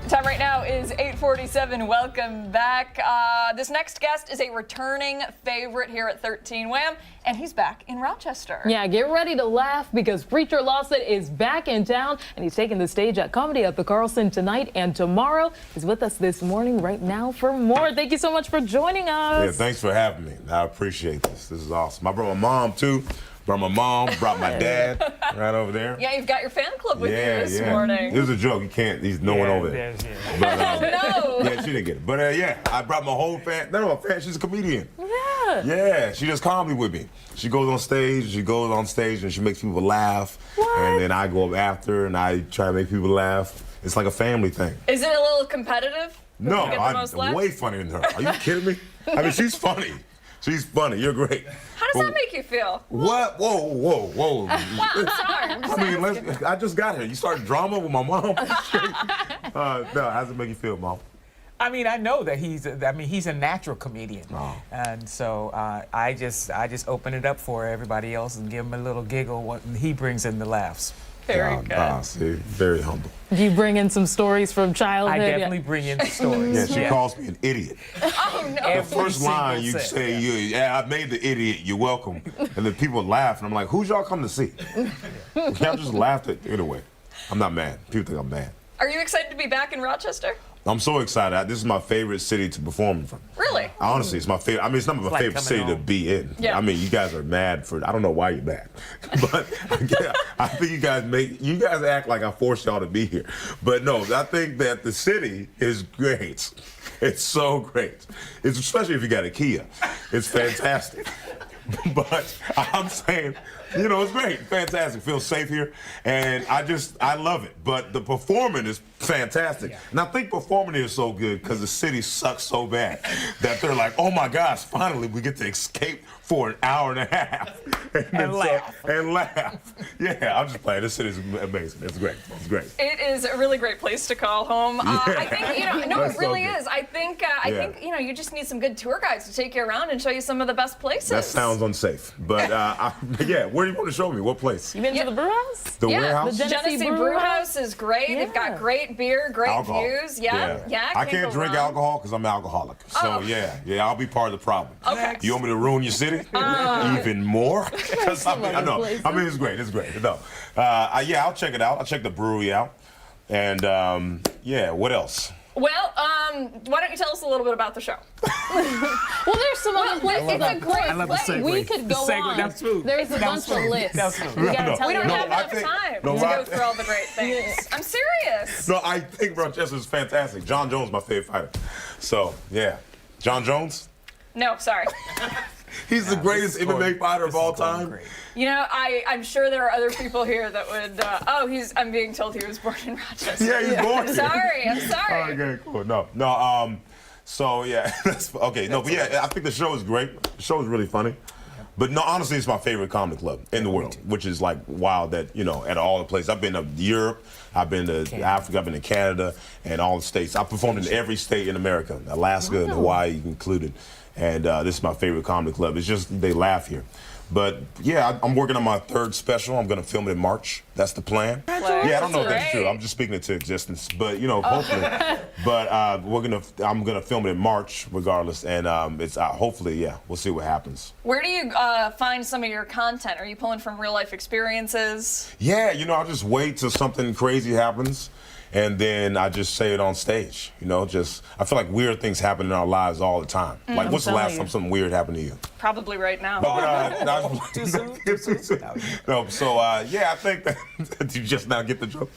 Time right now is 8:47. Welcome back. This next guest is a returning favorite here at 13 Wham, and he's back in Rochester. Yeah, get ready to laugh because Preacher Lawson is back in town, and he's taking the stage at Comedy at the Carlson tonight and tomorrow. He's with us this morning right now for more. Thank you so much for joining us. Yeah, thanks for having me. I appreciate this. This is awesome. I brought my mom, too. Brought my mom, brought my dad right over there. Yeah, you've got your fan club with you this morning. It was a joke. You can't, he's no one over there. But, no. Yeah, she didn't get it. But yeah, I brought my whole fan. No, a fan, she's a comedian. Yeah. Yeah, she does comedy with me. She goes on stage, and she makes people laugh. And then I go up after and I try to make people laugh. It's like a family thing. Is it a little competitive? No, You get the most I'm laughs? way funnier than her. Are you kidding me? I mean, she's funny. She's funny. You're great. How does that make you feel? What? Whoa. Well, I'm sorry. I'm just asking. I just got here. You started drama with my mom? No, how does it make you feel, Mom? I mean, I know that he's a natural comedian, and so I just open it up for everybody else and give him a little giggle when he brings in the laughs. Very good. See, very humble. Do you bring in some stories from childhood? I definitely bring in the stories. Yeah, she calls me an idiot. Oh, no. The first line you say, yeah, I made the idiot, you're welcome. And then people laugh, and I'm like, who's y'all come to see? Y'all just laughed at, anyway. I'm not mad. People think I'm mad. Are you excited to be back in Rochester? I'm so excited. This is my favorite city to perform from. Really? Honestly, it's my favorite. I mean, it's not my like favorite city to home. be in. Yeah. I mean, you guys are mad for. I don't know why you're mad, but yeah, I think you guys act like I forced y'all to be here. But no, I think that the city is great. It's so great. It's especially if you got a Kia. It's fantastic. But I'm saying, it's great, fantastic. Feel safe here, and I love it. But the performing is fantastic, and I think performing here is so good because the city sucks so bad that they're like, oh my gosh, finally we get to escape for an hour and a half and laugh. Yeah, I'm just playing. This city's amazing. It's great. It's great. It is a really great place to call home. I think, no, That's it really so good. is. I think, you just need some good tour guides to take you around and show you some of the best places. That sounds unsafe, but yeah, where do you want to show me? What place? You been to the brew house? The warehouse? The Genesee Brew House is great. Yeah. They've got great beer, great Alcohol. views. Yeah. I can't go drink wrong. alcohol because I'm an alcoholic. So Oh. yeah, I'll be part of the problem. Okay. You want me to ruin your city even more? 'Cause I know. I mean, it's great. It's great. No, I'll check it out. I'll check the brewery out, and what else? Well, why don't you tell us a little bit about the show? Well, there's some other places. It's a great I love the place. segue. We could go The segue, on. that was smooth. There's a That bunch was of smooth. lists. That was smooth. We gotta tell We you don't have about enough it. time no, to I- go through all the great things. I'm serious. No, I think Rochester is fantastic. John Jones is my favorite fighter. So yeah, John Jones. No, sorry. He's the greatest MMA fighter of all time. Great. I'm sure there are other people here that would. I'm being told he was born in Rochester. Yeah, he's born here. I'm sorry. Okay, cool. No. So yeah, that's okay. No, but yeah, I think the show is great. The show is really funny. But no, honestly, it's my favorite comedy club in the world, which is like wild that, at all the places. I've been to Europe, I've been to Africa, I've been to Canada, and all the states. I've performed in every state in America, Alaska and Hawaii included. And this is my favorite comedy club. It's just, they laugh here. But yeah, I'm working on my third special. I'm going to film it in March. That's the plan. Yeah, I don't know if that's true. I'm just speaking it to existence. But hopefully. But I'm gonna film it in March, regardless. And it's hopefully, we'll see what happens. Where do you find some of your content? Are you pulling from real life experiences? Yeah, I'll just wait till something crazy happens. And then I just say it on stage, I feel like weird things happen in our lives all the time. Like, what's the last time something weird happened to you? Probably right now. Too soon? No, so, I think that did you just now get the joke?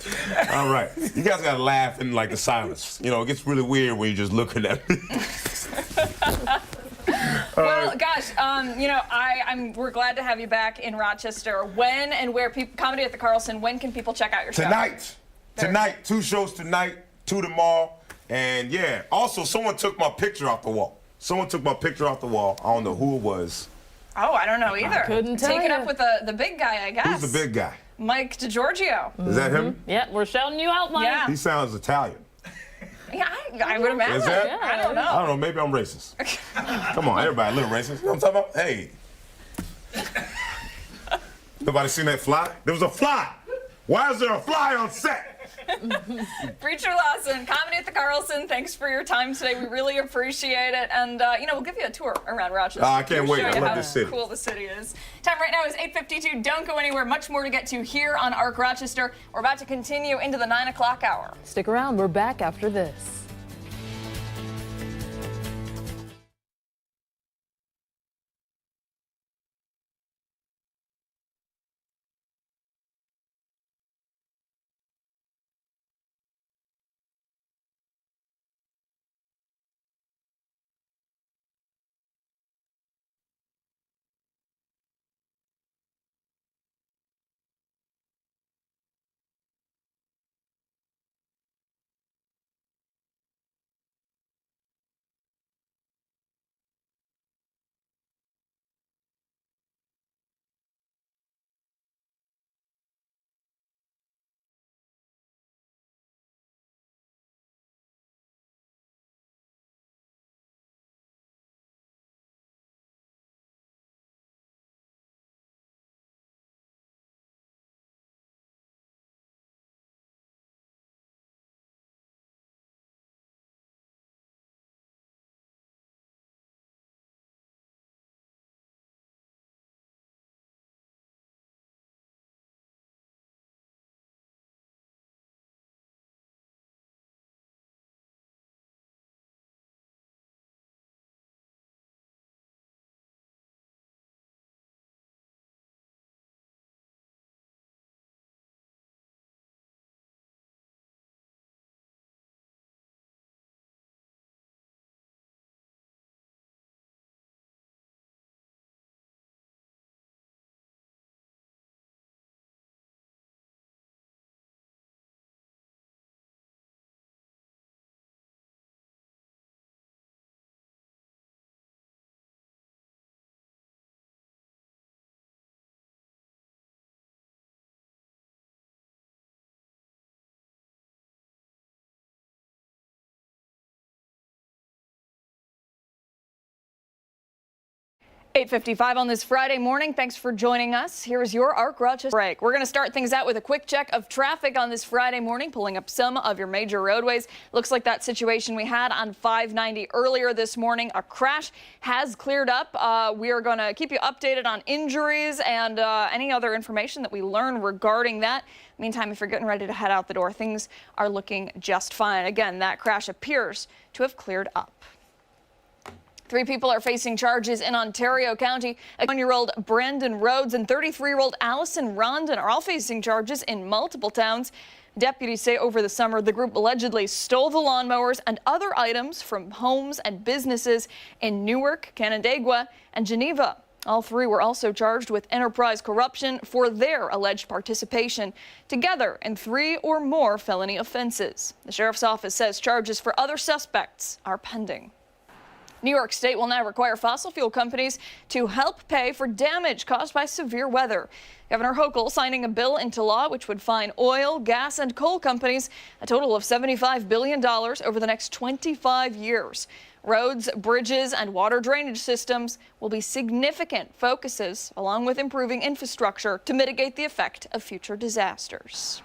All right. You guys got to laugh in, like, the silence. It gets really weird when you're just looking at me. Well, gosh, we're glad to have you back in Rochester. When and where Comedy at the Carlson, when can people check out your show? Tonight, 2 shows tonight, 2 tomorrow, and yeah. Also, someone took my picture off the wall. I don't know who it was. Oh, I don't know either. Couldn't tell Take it you. up with the big guy, I guess. Who's the big guy? Mike DiGiorgio. Is that him? Yeah, we're shouting you out, Mike. Yeah. He sounds Italian. Yeah, I would imagine. Is that? Yeah. I don't know. I don't know. Maybe I'm racist. Come on, everybody, a little racist. You know what I'm talking about? Hey. Nobody seen that fly? There was a fly. Why is there a fly on set? Preacher Lawson, Comedy at the Carlson, thanks for your time today. We really appreciate it. And, we'll give you a tour around Rochester. I can't wait. Show I you love how this city. cool the city is. Time right now is 8:52. Don't go anywhere. Much more to get to here on Arc Rochester. We're about to continue into the 9 o'clock hour. Stick around. We're back after this. 8:55 on this Friday morning. Thanks for joining us. Here is your ARC Rochester break. We're going to start things out with a quick check of traffic on this Friday morning, pulling up some of your major roadways. Looks like that situation we had on 590 earlier this morning. A crash has cleared up. We are going to keep you updated on injuries and any other information that we learn regarding that. Meantime, if you're getting ready to head out the door, things are looking just fine. Again, that crash appears to have cleared up. 3 people are facing charges in Ontario County. 1-year-old Brandon Rhodes and 33-year-old Allison Rondon are all facing charges in multiple towns. Deputies say over the summer, the group allegedly stole the lawnmowers and other items from homes and businesses in Newark, Canandaigua, and Geneva. All 3 were also charged with enterprise corruption for their alleged participation together in 3 or more felony offenses. The sheriff's office says charges for other suspects are pending. New York State will now require fossil fuel companies to help pay for damage caused by severe weather. Governor Hochul signing a bill into law which would fine oil, gas, and coal companies a total of $75 billion over the next 25 years. Roads, bridges, and water drainage systems will be significant focuses, along with improving infrastructure to mitigate the effect of future disasters.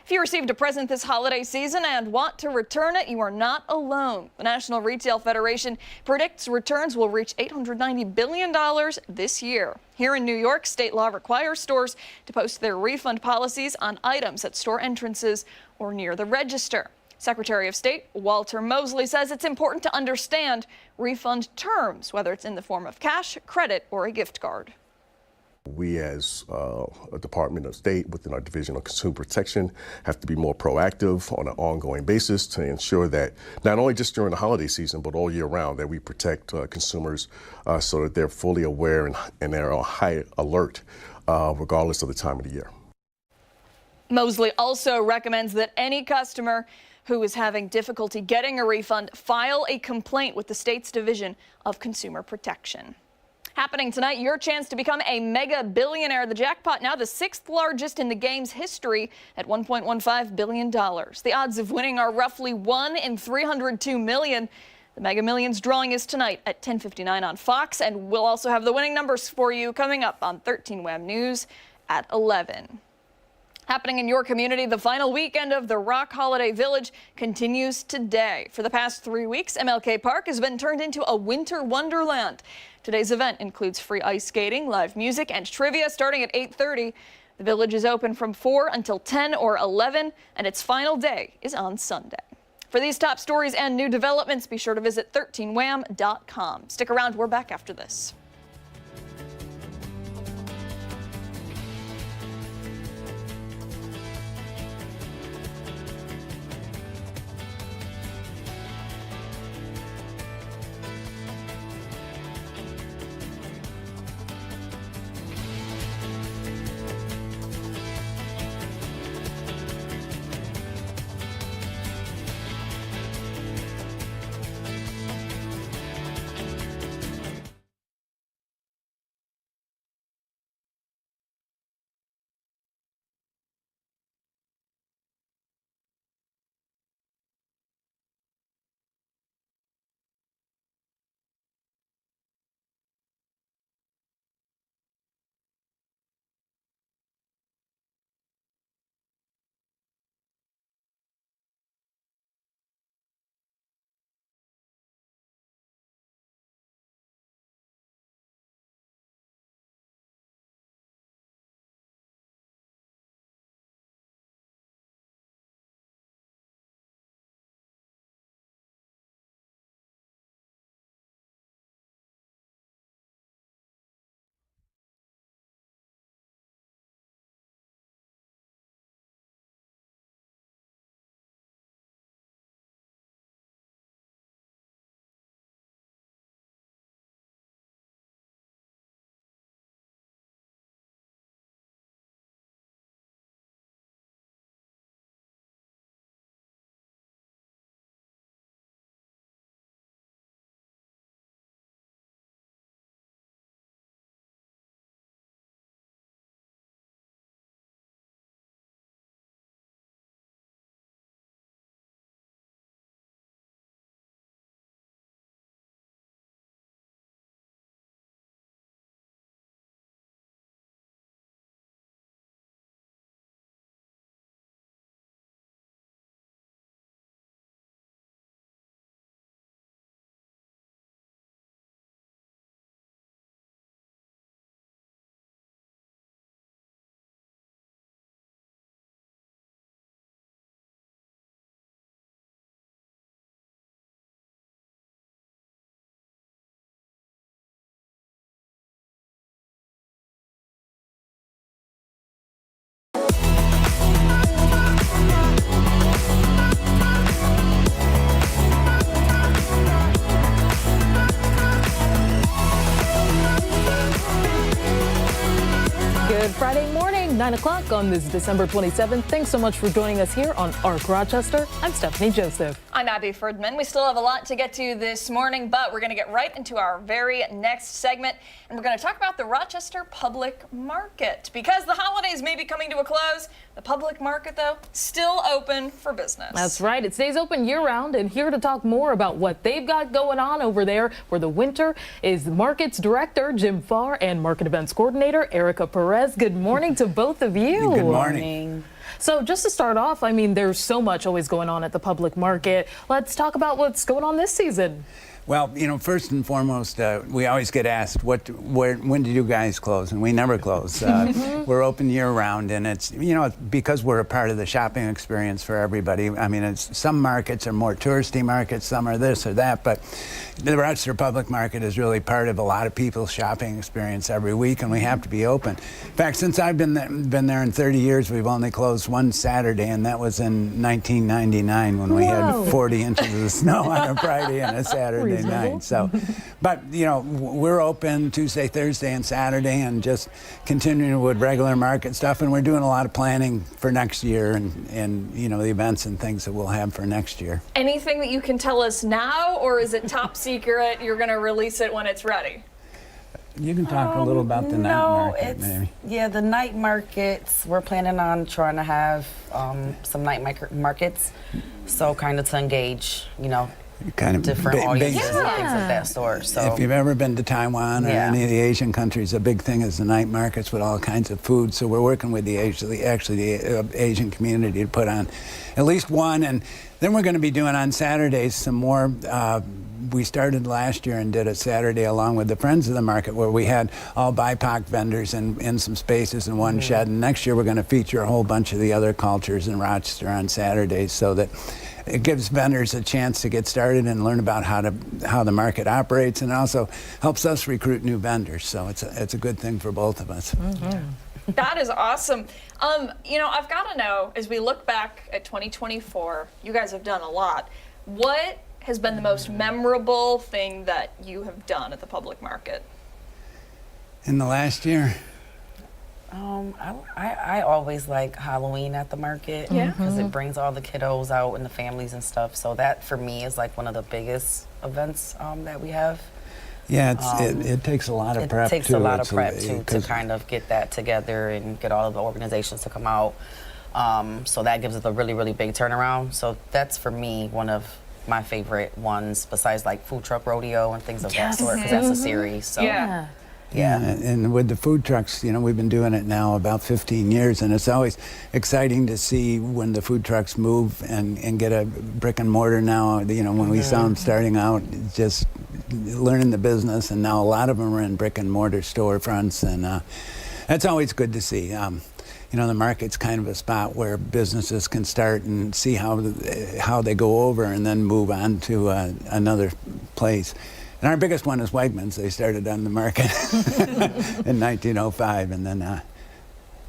If you received a present this holiday season and want to return it, you are not alone. The National Retail Federation predicts returns will reach $890 billion this year. Here in New York, state law requires stores to post their refund policies on items at store entrances or near the register. Secretary of State Walter Mosley says it's important to understand refund terms, whether it's in the form of cash, credit, or a gift card. We as a Department of State within our Division of Consumer Protection have to be more proactive on an ongoing basis to ensure that not only just during the holiday season, but all year round, that we protect consumers so that they're fully aware and they're on high alert regardless of the time of the year. Mosley also recommends that any customer who is having difficulty getting a refund file a complaint with the state's Division of Consumer Protection. Happening tonight, your chance to become a mega billionaire. The jackpot now the 6th largest in the game's history at $1.15 billion. The odds of winning are roughly 1 in 302 million. The Mega Millions drawing is tonight at 10:59 on Fox, and we'll also have the winning numbers for you coming up on 13 Wham News at 11. Happening in your community, the final weekend of the Rock Holiday Village continues today. For the past 3 weeks, MLK Park has been turned into a winter wonderland. Today's event includes free ice skating, live music, and trivia starting at 8:30. The village is open from 4 until 10 or 11, and its final day is on Sunday. For these top stories and new developments, be sure to visit 13wham.com. Stick around, we're back after this. morning, 9 o'clock on this December 27th. Thanks so much for joining us here on ARC Rochester. I'm Stephanie Joseph. I'm Abby Ferdman. We still have a lot to get to this morning, but we're going to get right into our very next segment, and we're going to talk about the Rochester Public Market. Because the holidays may be coming to a close, the public market, though, still open for business. That's right. It stays open year-round, and here to talk more about what they've got going on over there for the winter is the market's director, Jim Farr, and market events coordinator, Erica Perez. Good morning to both of you. Good morning. So just to start off, I mean, there's so much always going on at the public market. Let's talk about what's going on this season. Well, you know, first and foremost, we always get asked, when did you guys close? And we never close. We're open year-round, and it's, you know, because we're a part of the shopping experience for everybody. I mean, some markets are more touristy markets, some are this or that, but the Rochester Public Market is really part of a lot of people's shopping experience every week, and we have to be open. In fact, since I've been there in 30 years, we've only closed one Saturday, and that was in 1999 when we had 40 inches of snow on a Friday and a Saturday night. So, but you know, we're open Tuesday, Thursday, and Saturday, and just continuing with regular market stuff. And we're doing a lot of planning for next year, and you know, the events and things that we'll have for next year. Anything that you can tell us now, or is it top secret? You're going to release it when it's ready. You can talk a little about the night market, maybe. Yeah, the night markets. We're planning on trying to have some night markets, so kind of to engage, you know, kind of different audiences and big, things of that sort. So if you've ever been to Taiwan or any of the Asian countries, a big thing is the night markets with all kinds of food. So we're working with the Asian community to put on at least one, and then we're going to be doing on Saturdays some more. We started last year and did a Saturday along with the Friends of the Market, where we had all BIPOC vendors in some spaces in one shed. And next year we're going to feature a whole bunch of the other cultures in Rochester on Saturdays, so that it gives vendors a chance to get started and learn about how the market operates, and also helps us recruit new vendors. So it's a good thing for both of us. That is awesome. You know, I've got to know, as we look back at 2024, you guys have done a lot. What has been the most memorable thing that you have done at the public market? In the last year? I always like Halloween at the market because it brings all the kiddos out and the families and stuff. So that for me is like one of the biggest events that we have. Yeah, it takes a lot of prep. It takes a lot of prep to kind of get that together and get all of the organizations to come out. So that gives it a really, really big turnaround. So that's for me one of my favorite ones, besides like food truck rodeo and things of that sort, because that's a series. So. Yeah, and with the food trucks, you know, we've been doing it now about 15 years, and it's always exciting to see when the food trucks move and get a brick and mortar now. You know, when we saw them starting out, just learning the business, and now a lot of them are in brick and mortar storefronts, and that's always good to see. You know, the market's kind of a spot where businesses can start and see how they go over and then move on to another place. And our biggest one is Wegmans. They started on the market in 1905, and then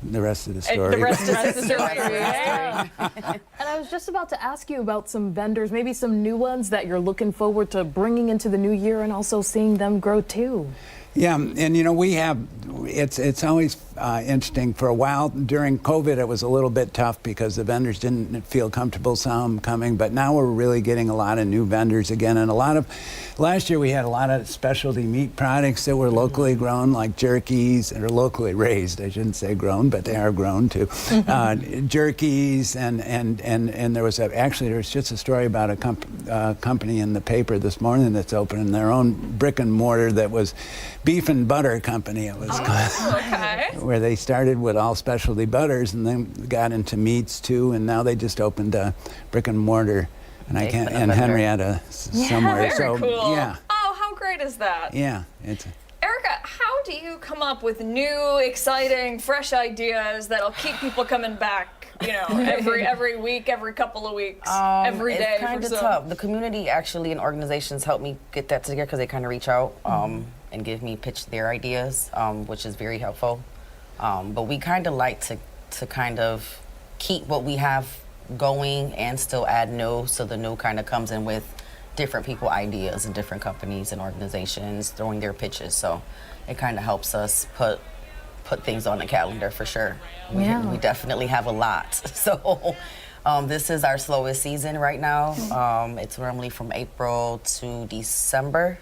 the rest of the story. The rest is the story. Yeah. And I was just about to ask you about some vendors, maybe some new ones that you're looking forward to bringing into the new year and also seeing them grow too. Yeah, and you know, it's always interesting. For a while during COVID, it was a little bit tough because the vendors didn't feel comfortable some coming, but now we're really getting a lot of new vendors again, and last year we had a lot of specialty meat products that were locally grown, like jerkies, or locally raised, I shouldn't say grown, but they are grown too. Jerkies, and there was just a story about a company in the paper this morning that's opening their own brick and mortar that was Beef and Butter Company, it was called, where they started with all specialty butters and then got into meats too, and now they just opened a brick and mortar, and Henrietta somewhere. Very cool. Yeah. Oh, how great is that? Yeah. Erica, how do you come up with new, exciting, fresh ideas that'll keep people coming back? You know, every week, every couple of weeks, every day. It's kind of tough. The community actually and organizations help me get that together because they kind of reach out and give me pitch their ideas, which is very helpful. But we kind of like to kind of keep what we have going and still add new, so the new kind of comes in with different people ideas and different companies and organizations throwing their pitches. So it kind of helps us put put things on the calendar for sure. We definitely have a lot. So this is our slowest season right now. It's normally from April to December.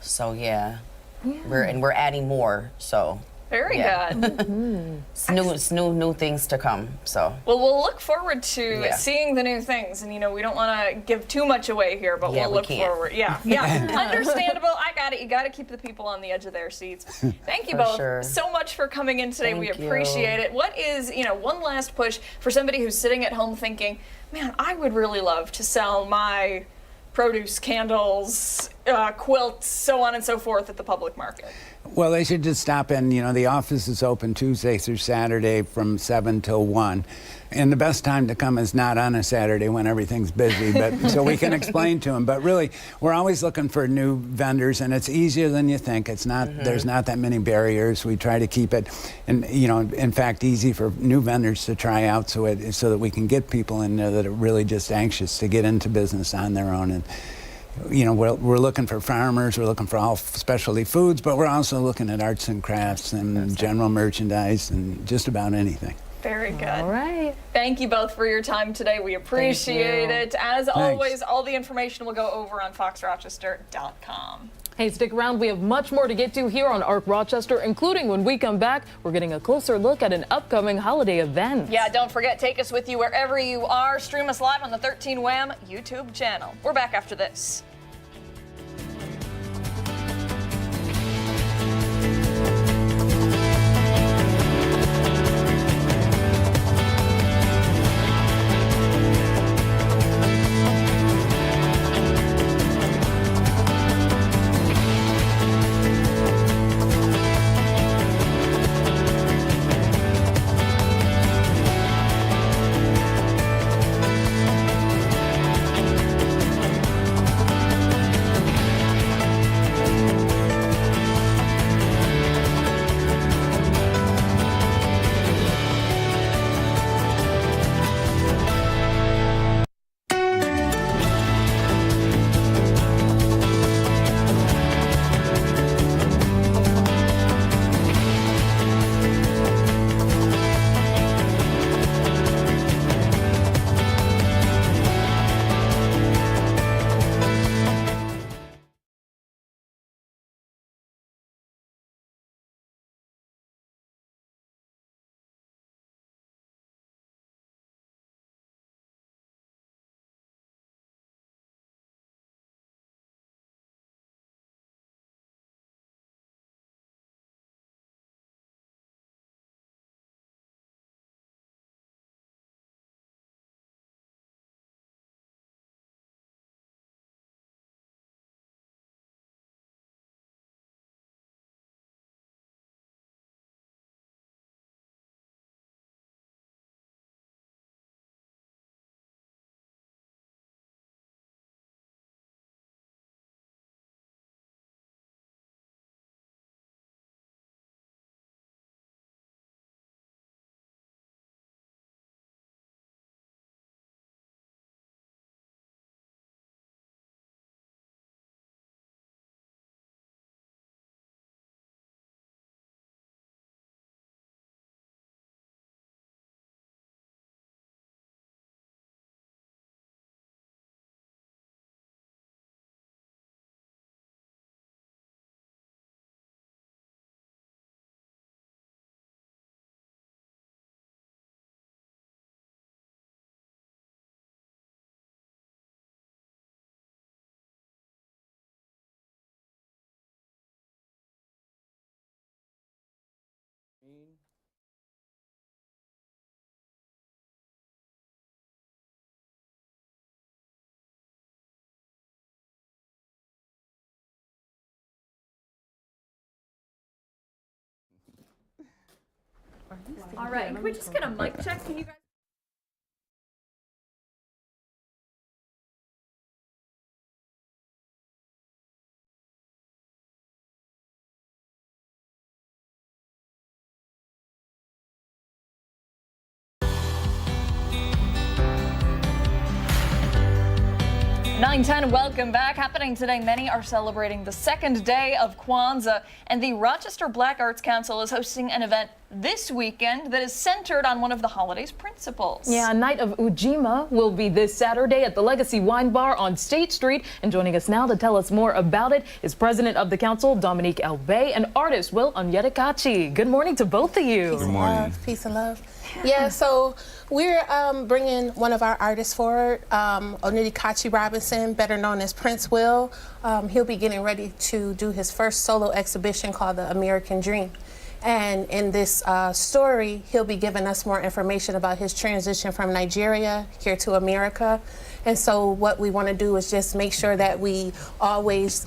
So yeah. We're adding more. So Very good. it's new things to come. So Well, we'll look forward to seeing the new things, and we don't want to give too much away here, but we'll look forward. Yeah, understandable. I got it. You got to keep the people on the edge of their seats. Thank you both so much for coming in today. We appreciate it. What is one last push for somebody who's sitting at home thinking, man, I would really love to sell my produce, candles, quilts, so on and so forth at the public market? Well, they should just stop in. The office is open Tuesday through Saturday from 7 till 1. And the best time to come is not on a Saturday when everything's busy, but so we can explain to them. But really, we're always looking for new vendors, and it's easier than you think. It's not, there's not that many barriers. We try to keep it, and in fact, easy for new vendors to try out so that we can get people in there that are really just anxious to get into business on their own. And we're looking for farmers, we're looking for all specialty foods, but we're also looking at arts and crafts and general merchandise and just about anything. Very good. All right. Thank you both for your time today. We appreciate it. As always, all the information will go over on foxrochester.com. Hey, stick around. We have much more to get to here on Arc Rochester, including when we come back, we're getting a closer look at an upcoming holiday event. Yeah, don't forget, take us with you wherever you are. Stream us live on the 13 Wham YouTube channel. We're back after this. All right, can we just get a mic check? Can you guys? 9:10, welcome back. Happening today, many are celebrating the second day of Kwanzaa, and the Rochester Black Arts Council is hosting an event this weekend that is centered on one of the holiday's principles. Yeah, a night of Ujima will be this Saturday at the Legacy Wine Bar on State Street. And joining us now to tell us more about it is President of the Council, Dominique Albay, and artist Will Onyedikachi. Good morning to both of you. Good morning. Peace and love. Yeah, so we're bringing one of our artists forward, Onyedikachi Robinson, better known as Prince Will. He'll be getting ready to do his first solo exhibition called The American Dream. And in this story, he'll be giving us more information about his transition from Nigeria here to America. And so what we want to do is just make sure that we always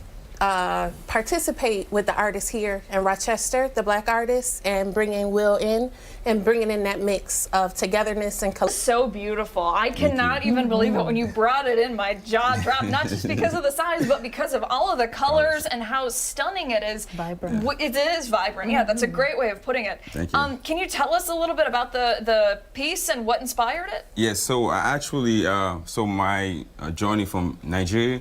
participate with the artists here in Rochester, the Black artists, and bringing Will in and bringing in that mix of togetherness and so beautiful. I cannot even believe it when you brought it in. My jaw dropped, not just because of the size, but because of all of the colors and how stunning it is. Vibrant. It is vibrant. Yeah, that's a great way of putting it. Thank you. Can you tell us a little bit about the piece and what inspired it? Yes, so I actually, so my journey from Nigeria,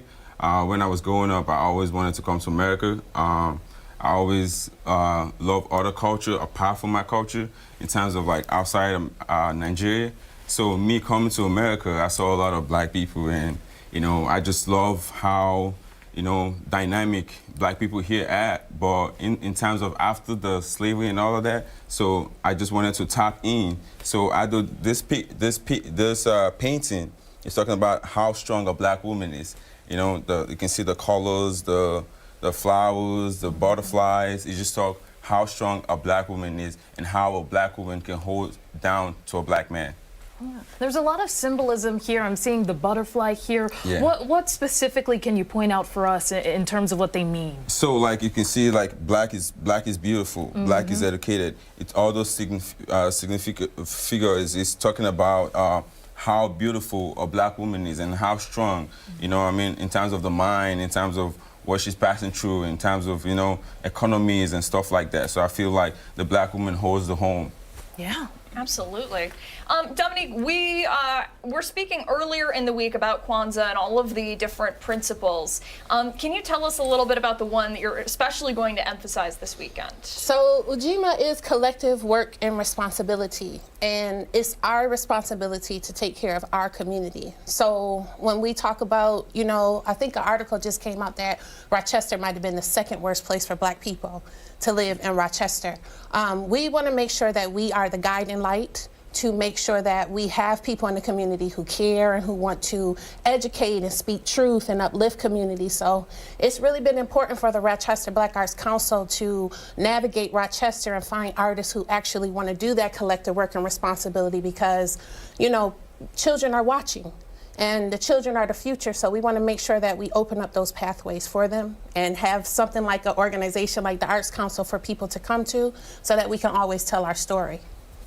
when I was growing up, I always wanted to come to America. I always loved other culture apart from my culture in terms of like outside of Nigeria. So me coming to America, I saw a lot of Black people, and I just love how dynamic Black people here at. But in terms of after the slavery and all of that, so I just wanted to tap in. So I do this painting is talking about how strong a Black woman is. You can see the colors, the flowers, the butterflies. It just talk how strong a Black woman is and how a Black woman can hold down to a Black man. There's a lot of symbolism here. I'm seeing the butterfly here. Yeah. What specifically can you point out for us in terms of what they mean? So, like you can see, like Black is beautiful. Black is educated. It's all those significant figures. It's talking about how beautiful a Black woman is and how strong, in terms of the mind, in terms of what she's passing through, in terms of, economies and stuff like that. So I feel like the Black woman holds the home. Yeah, absolutely. Dominique, we're speaking earlier in the week about Kwanzaa and all of the different principles. Can you tell us a little bit about the one that you're especially going to emphasize this weekend? So Ujima is collective work and responsibility, and it's our responsibility to take care of our community. So when we talk about, I think an article just came out that Rochester might have been the second worst place for Black people to live in Rochester. We want to make sure that we are the guiding light to make sure that we have people in the community who care and who want to educate and speak truth and uplift community. So it's really been important for the Rochester Black Arts Council to navigate Rochester and find artists who actually want to do that collective work and responsibility, because, children are watching. And the children are the future, so we want to make sure that we open up those pathways for them and have something like an organization like the Arts Council for people to come to so that we can always tell our story.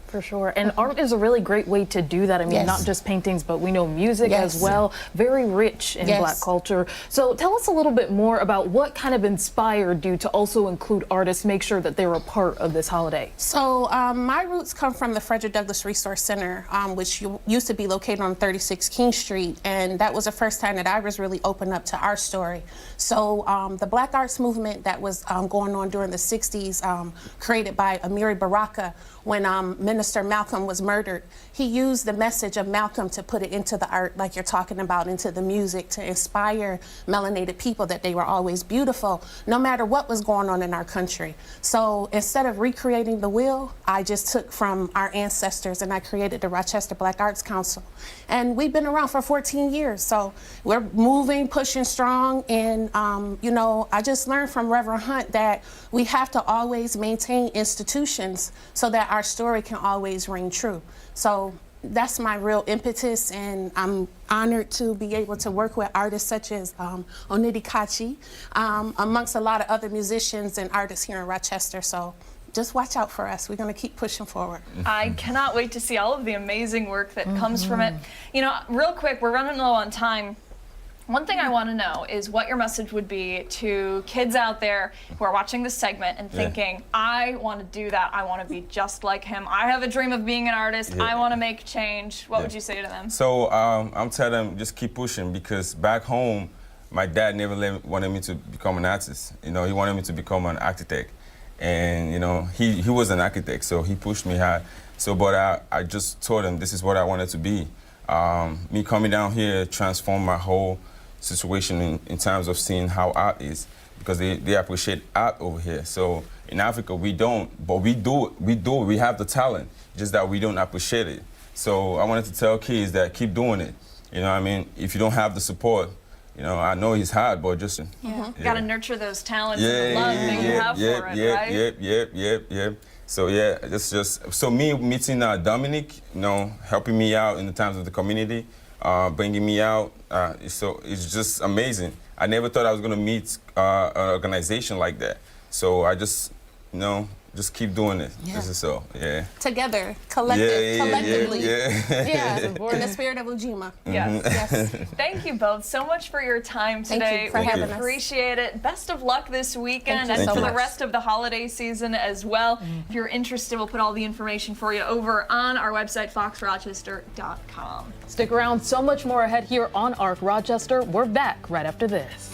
For sure. And art is a really great way to do that. I mean, not just paintings, but we know music as well. Very rich in Black culture. So tell us a little bit more about what kind of inspired you to also include artists, make sure that they're a part of this holiday. So my roots come from the Frederick Douglass Resource Center, which used to be located on 36 King Street. And that was the first time that I was really opened up to our story. So the Black arts movement that was going on during the 60s, created by Amiri Baraka, when Minister Malcolm was murdered, he used the message of Malcolm to put it into the art, like you're talking about, into the music, to inspire melanated people that they were always beautiful, no matter what was going on in our country. So instead of recreating the wheel, I just took from our ancestors and I created the Rochester Black Arts Council. And we've been around for 14 years, so we're moving, pushing strong, and I just learned from Reverend Hunt that we have to always maintain institutions so that our story can always ring true. So that's my real impetus, and I'm honored to be able to work with artists such as Onyedikachi, amongst a lot of other musicians and artists here in Rochester. So just watch out for us. We're going to keep pushing forward. I cannot wait to see all of the amazing work that comes from it. Real quick, we're running low on time. One thing I want to know is what your message would be to kids out there who are watching this segment and thinking, I want to do that. I want to be just like him. I have a dream of being an artist. I want to make change. What would you say to them? So I'm telling them just keep pushing, because back home, my dad never wanted me to become an artist. You know, he wanted me to become an architect. And, you know, he was an architect, so he pushed me hard. So, but I just told him this is what I wanted to be. Me coming down here transformed my whole situation in terms of seeing how art is, because they appreciate art over here. So in Africa we don't, but we do, we have the talent, just that we don't appreciate it. So I wanted to tell kids that keep doing it. You know what I mean? If you don't have the support, you know, I know it's hard, but just Got to nurture those talents and the love that you have for it, right? So yeah, it's just, so me meeting Dominic, you know, helping me out in the times of the community, bringing me out, it's just amazing. I never thought I was gonna meet an organization like that. So I just, you know, just keep doing it. This is Together, collectively. In the spirit of Ujima. Yes. Thank you both so much for your time today. Thank you for having us. Appreciate it. Best of luck this weekend and so for much. the rest of the holiday season as well. If you're interested, we'll put all the information for you over on our website, foxrochester.com. Stick around, so much more ahead here on Arc Rochester. We're back right after this.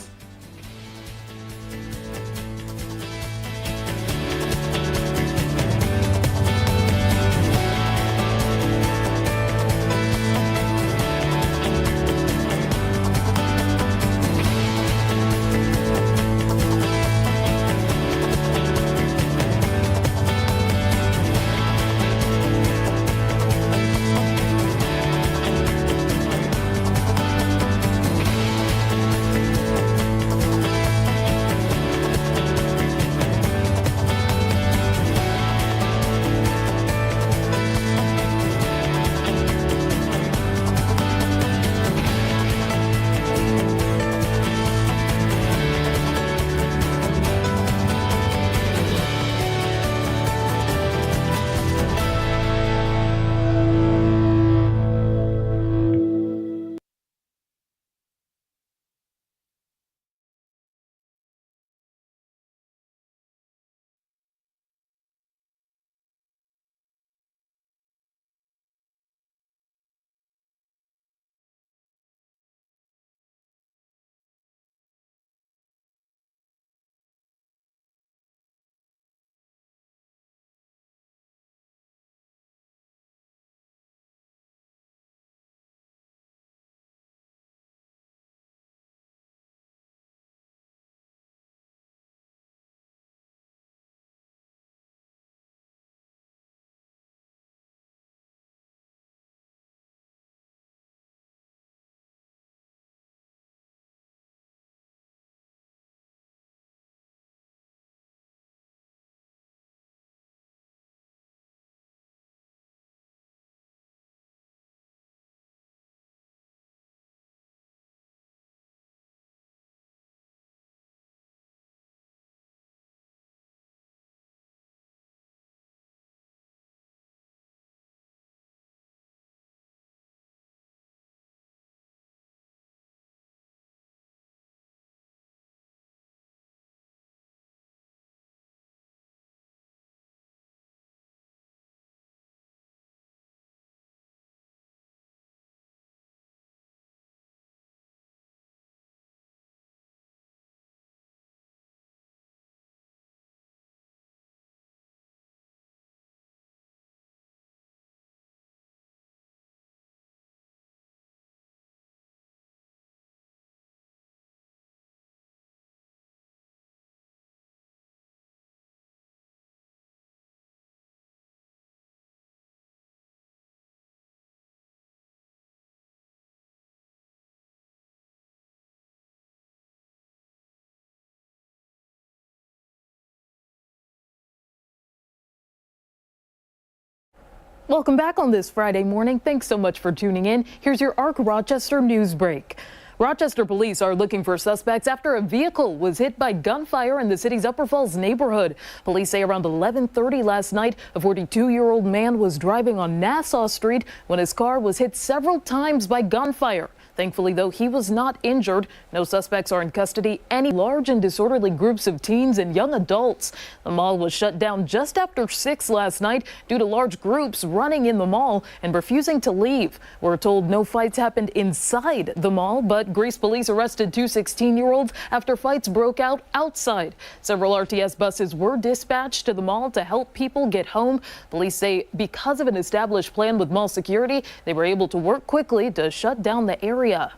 Welcome back on this Friday morning. Thanks so much for tuning in. Here's your Arc Rochester news break. Rochester police are looking for suspects after a vehicle was hit by gunfire in the city's Upper Falls neighborhood. Police say around 11:30 last night, a 42-year-old man was driving on Nassau Street when his car was hit several times by gunfire. Thankfully, though, he was not injured. No suspects are in custody. Any large and disorderly groups of teens and young adults. The mall was shut down just after 6 last night due to large groups running in the mall and refusing to leave. We're told no fights happened inside the mall, but Greece police arrested 2 16-year-olds after fights broke out outside. Several RTS buses were dispatched to the mall to help people get home. Police say because of an established plan with mall security, they were able to work quickly to shut down the area.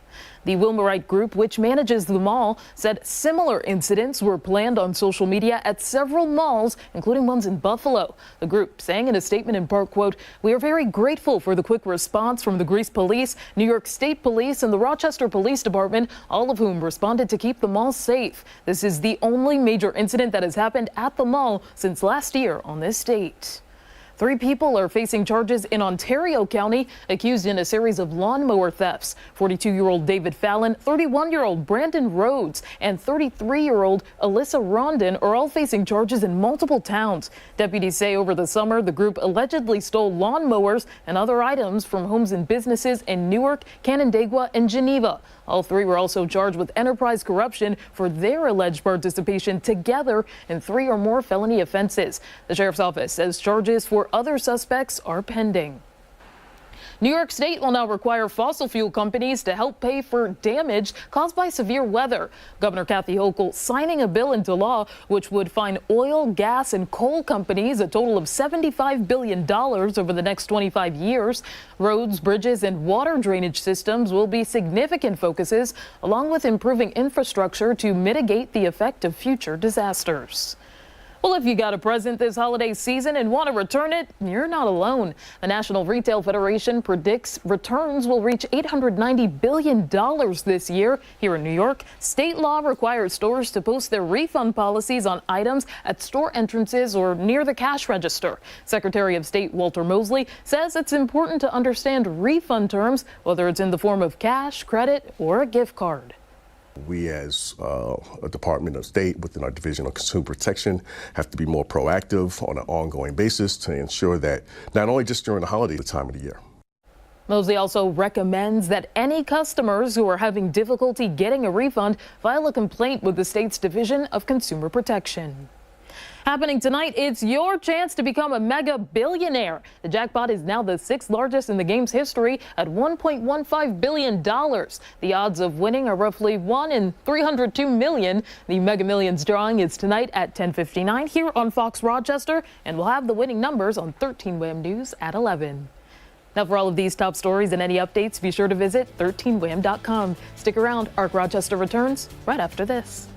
The Wilmerite Group, which manages the mall, said similar incidents were planned on social media at several malls, including ones in Buffalo. The group saying in a statement in part, quote, "We are very grateful for the quick response from the Greece Police, New York State Police, and the Rochester Police Department, all of whom responded to keep the mall safe. This is the only major incident that has happened at the mall since last year on this date." 3 people are facing charges in Ontario County, accused in a series of lawnmower thefts. 42-year-old David Fallon, 31-year-old Brandon Rhodes, and 33-year-old Alyssa Rondon are all facing charges in multiple towns. Deputies say over the summer, the group allegedly stole lawnmowers and other items from homes and businesses in Newark, Canandaigua, and Geneva. All 3 were also charged with enterprise corruption for their alleged participation together in 3 or more felony offenses. The sheriff's office says charges for other suspects are pending. New York State will now require fossil fuel companies to help pay for damage caused by severe weather. Governor Kathy Hochul signing a bill into law which would fine oil, gas, and coal companies a total of $75 billion over the next 25 years. Roads, bridges, and water drainage systems will be significant focuses, along with improving infrastructure to mitigate the effect of future disasters. Well, if you got a present this holiday season and want to return it, you're not alone. The National Retail Federation predicts returns will reach $890 billion this year. Here in New York, state law requires stores to post their refund policies on items at store entrances or near the cash register. Secretary of State Walter Mosley says it's important to understand refund terms, whether it's in the form of cash, credit, or a gift card. We as a Department of State within our Division of Consumer Protection have to be more proactive on an ongoing basis to ensure that not only just during the holiday time of the year. Mosley also recommends that any customers who are having difficulty getting a refund file a complaint with the state's Division of Consumer Protection. Happening tonight, it's your chance to become a mega billionaire. The jackpot is now the 6th largest in the game's history at $1.15 billion. The odds of winning are roughly 1 in 302 million. The Mega Millions drawing is tonight at 10:59 here on Fox Rochester, and we'll have the winning numbers on 13 WHAM News at 11. Now, for all of these top stories and any updates, be sure to visit 13wham.com. Stick around. Arc Rochester returns right after this.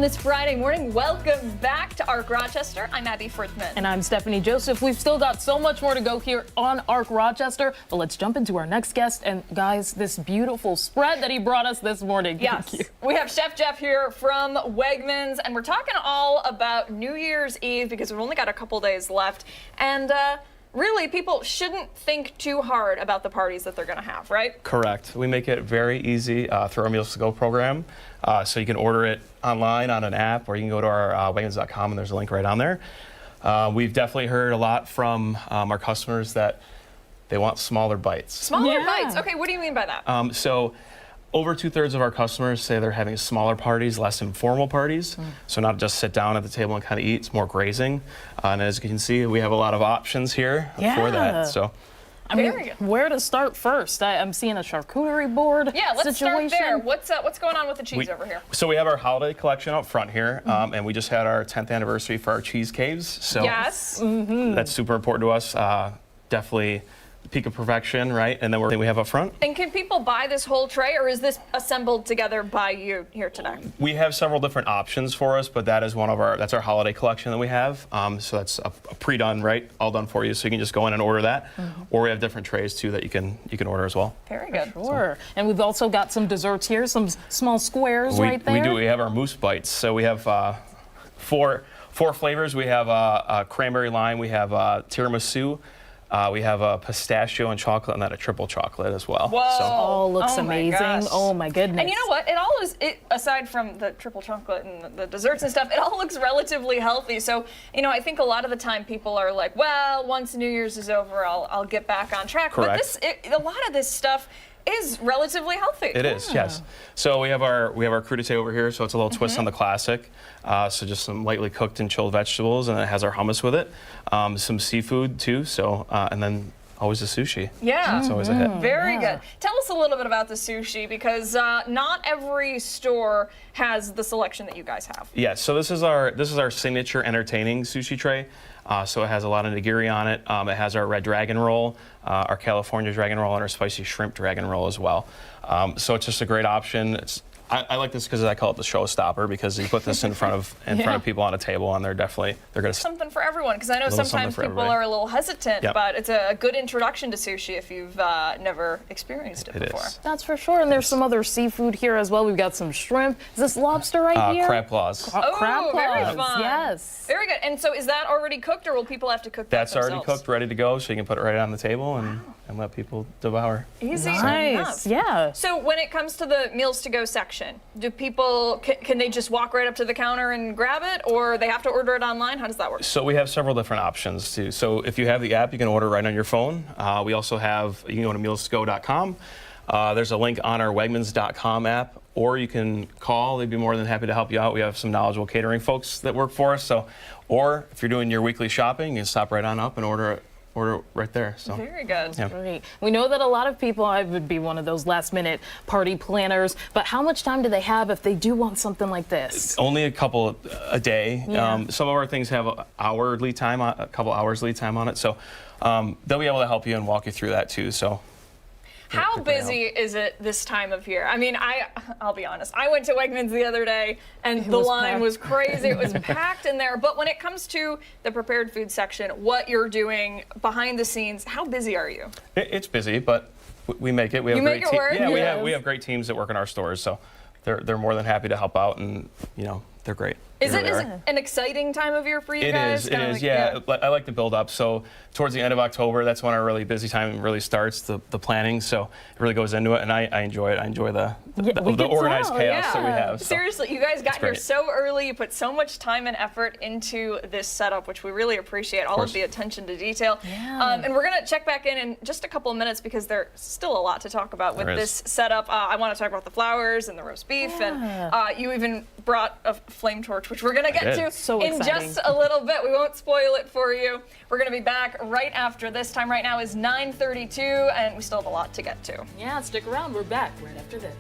this Friday morning. Welcome back to Arc Rochester. I'm Abby Fritzman. And I'm Stephanie Joseph. We've still got so much more to go here on Arc Rochester, but let's jump into our next guest. And guys, this beautiful spread that he brought us this morning. Yes, Thank you. We have Chef Jeff here from Wegmans, and we're talking all about New Year's Eve because we've only got a couple days left. And really, people shouldn't think too hard about the parties that they're going to have, right? Correct. We make it very easy through our Meals to Go program. So you can order it online on an app, or you can go to our Wegmans.com, and there's a link right on there. We've definitely heard a lot from our customers that they want smaller bites. Smaller bites. Okay, what do you mean by that? So over 2/3 of our customers say they're having smaller parties, less informal parties. So not just sit down at the table and kind of eat, it's more grazing. And as you can see, we have a lot of options here for that. So. I mean, where to start first? I'm seeing a charcuterie board let's situation. start there. What's going on with the cheese over here? So we have our holiday collection up front here, and we just had our 10th anniversary for our cheese caves. So that's super important to us. Definitely the peak of perfection, right? And then we have up front. And can people buy this whole tray, or is this assembled together by you here today? We have several different options for us, but that is that's our holiday collection that we have. So that's a pre-done, right? All done for you. So you can just go in and order that. Or we have different trays too that you can order as well. Very good. Sure. And we've also got some desserts here, some small squares right there. We do. We have our moose bites. So we have four flavors. We have cranberry lime. We have tiramisu. We have a pistachio and chocolate, and then a triple chocolate as well. Whoa! Oh, looks amazing. Oh my goodness! And you know what? It all is. Aside from the triple chocolate and the desserts and stuff, it all looks relatively healthy. So I think a lot of the time people are like, well, once New Year's is over, I'll get back on track. Correct. But a lot of this stuff is relatively healthy. It is, yes. So we have our crudité over here, so it's a little twist on the classic. So just some lightly cooked and chilled vegetables, and it has our hummus with it. Some seafood too, so and then always the sushi. Yeah. It's always a hit. Very good. Tell us a little bit about the sushi, because not every store has the selection that you guys have. Yeah, so this is our signature entertaining sushi tray. So it has a lot of nigiri on it. It has our red dragon roll, our California dragon roll, and our spicy shrimp dragon roll as well. So it's just a great option. I like this because I call it the showstopper, because you put this in front of people on a table, and they're going to something for everyone, because I know sometimes people are a little hesitant, but it's a good introduction to sushi if you've never experienced it before. Is. That's for sure. And there's some other seafood here as well. We've got some shrimp. Is this lobster right here? Crab claws. Crab claws. Very fun. Yes. Very good. And so is that already cooked, or will people have to cook that That's already cooked, ready to go, so you can put it right on the table and let people devour. Easy enough. Yeah. So when it comes to the meals to go section, do people, can they just walk right up to the counter and grab it, or they have to order it online? How does that work? So we have several different options too. So if you have the app, you can order right on your phone. We also have, you can go to mealstogo.com. There's a link on our Wegmans.com app, or you can call. They'd be more than happy to help you out. We have some knowledgeable catering folks that work for us. So, or if you're doing your weekly shopping, you can stop right on up and order it right there. So very good. Yeah. Great. We know that a lot of people, I would be one of those last-minute party planners, but how much time do they have if they do want something like this? Only a couple a day. Yeah. Some of our things have a couple hours lead time on it. So they'll be able to help you and walk you through that too. So. How busy is it this time of year? I mean, I'll be honest. I went to Wegmans the other day, and the line was crazy. It was packed in there. But when it comes to the prepared food section, what you're doing behind the scenes, how busy are you? It's busy, but we make it. We have make it work? Yeah, we have great teams that work in our stores, so they're more than happy to help out, and they're great. Is it an exciting time of year for you guys? It is, yeah. I like to build up. So towards the end of October, that's when our really busy time really starts, the planning. So it really goes into it, and I enjoy it. I enjoy the organized chaos that we have. So. Seriously, you guys got here so early. You put so much time and effort into this setup, which we really appreciate, all of the attention to detail. Yeah. And we're going to check back in just a couple of minutes, because there's still a lot to talk about with this setup. I want to talk about the flowers and the roast beef, and you even brought a flame torch, which we're going to get to in just a little bit. We won't spoil it for you. We're going to be back right after this. Time right now is 9:32, and we still have a lot to get to. Yeah, stick around. We're back right after this.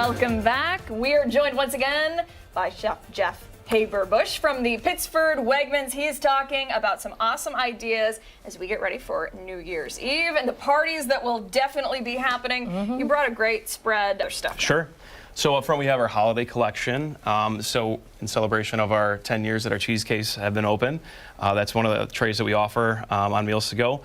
Welcome back. We are joined once again by Chef Jeff Haberbush from the Pittsford Wegmans. He is talking about some awesome ideas as we get ready for New Year's Eve and the parties that will definitely be happening. You brought a great spread of stuff. Sure. So up front we have our holiday collection. So in celebration of our 10 years that our cheese case have been open, that's one of the trays that we offer on Meals to Go.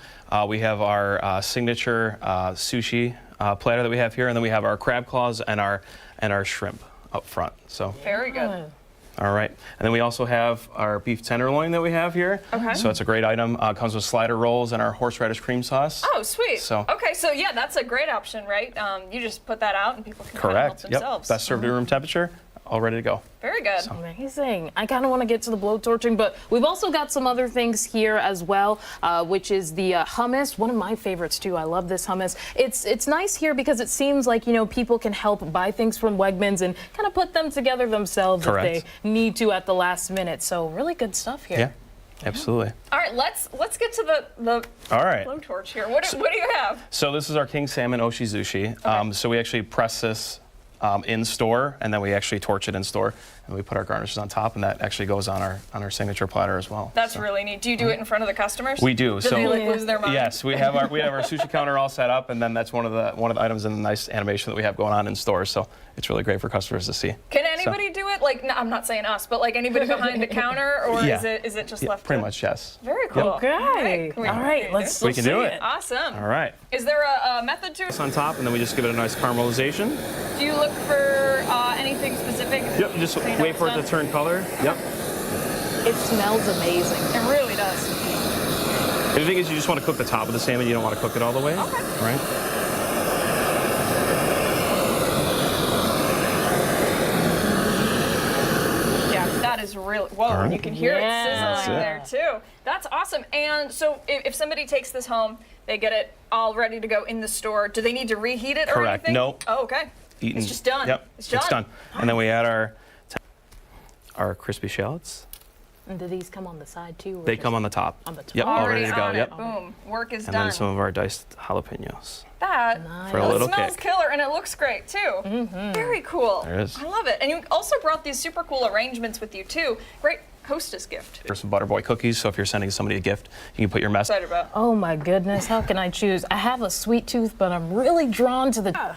We have our signature sushi platter that we have here, and then we have our crab claws and our shrimp up front. So Very good. all right, and then we also have our beef tenderloin that we have here. Okay. So it's a great item. Comes with slider rolls and our horseradish cream sauce. Oh, sweet. So Okay, so yeah, that's a great option, right? You just put that out and people can kind of help correct. themselves. Yep. Best served at room temperature. All ready to go. Very good. Amazing. I kind of want to get to the blowtorching, but we've also got some other things here as well, which is the hummus. One of my favorites too. I love this hummus. It's nice here because it seems like, you know, people can help buy things from Wegmans and kind of put them together themselves Correct. if they need to at the last minute. So really good stuff here. Yeah, absolutely. All right, let's get to the All right. blowtorch here. What do you have? So this is our king salmon oshizushi. So we actually press this in store, and then we actually torch it in store, and we put our garnishes on top, and that actually goes on our signature platter as well. That's really neat. Do you do it in front of the customers? We do. Do they like lose their mind? Yes, we have our sushi counter all set up, and then that's one of the items in the nice animation that we have going on in stores. So it's really great for customers to see. Can anybody do it? Like, no, I'm not saying us, but like anybody behind the counter, or Yeah. is it just Yeah, left? pretty to- much, yes. Very cool. Okay. All All right, let's We can see do it. Awesome. All right. Is there a method to it? It's on top, and then we just give it a nice caramelization. Do you look for anything specific? Yep. Just So you know wait for it it's to turn color. Yep. It smells amazing. It really does. The thing is, you just want to cook the top of the salmon. You don't want to cook it all the way. Okay. Right. Yeah, that is really, whoa, All right. you can hear Yeah. it sizzling That's there too. That's awesome. And so if somebody takes this home, they get it all ready to go in the store, do they need to reheat it or Correct. anything? Nope. Oh, okay. Eaten. It's just done. Yep. It's done. And then we add our crispy shallots. And do these come on the side too? Or They just come on the top. on the top? Yep. All Already ready to go. on it. Yep. Boom. Work is And done. then some of our diced jalapenos. That For a little smells kick. killer, and it looks great too. Very cool. There it is. I love it. And you also brought these super cool arrangements with you too. Great hostess gift. There's some Butterboy cookies, so if you're sending somebody a gift, you can put your message. Excited about. Oh my goodness, how can I choose? I have a sweet tooth, but I'm really drawn to the.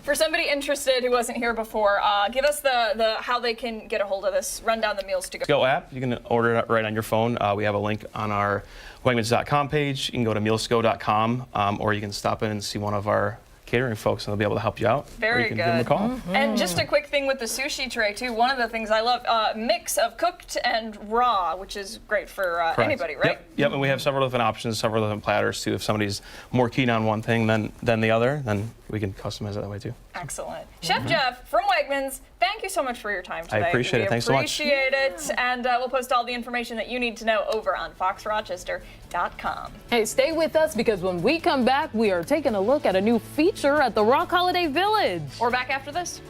For somebody interested who wasn't here before, give us the how they can get a hold of this. Run down the Meals to Go. Go app. You can order it right on your phone. We have a link on our Wegmans.com page. You can go to mealsgo.com, or you can stop in and see one of our catering folks, and they'll be able to help you out. Very or you can good. give them a call. And just a quick thing with the sushi tray too. One of the things I love, mix of cooked and raw, which is great for Correct. anybody, right? Yep. And we have several different options, several different platters too. If somebody's more keen on one thing than the other, then we can customize it that way too. Excellent. Chef Jeff from Wegmans, thank you so much for your time today. I appreciate it. Thanks so much. Appreciate it. And we'll post all the information that you need to know over on foxrochester.com. Hey, stay with us because when we come back, we are taking a look at a new feature at the Rock Holiday Village. We're back after this.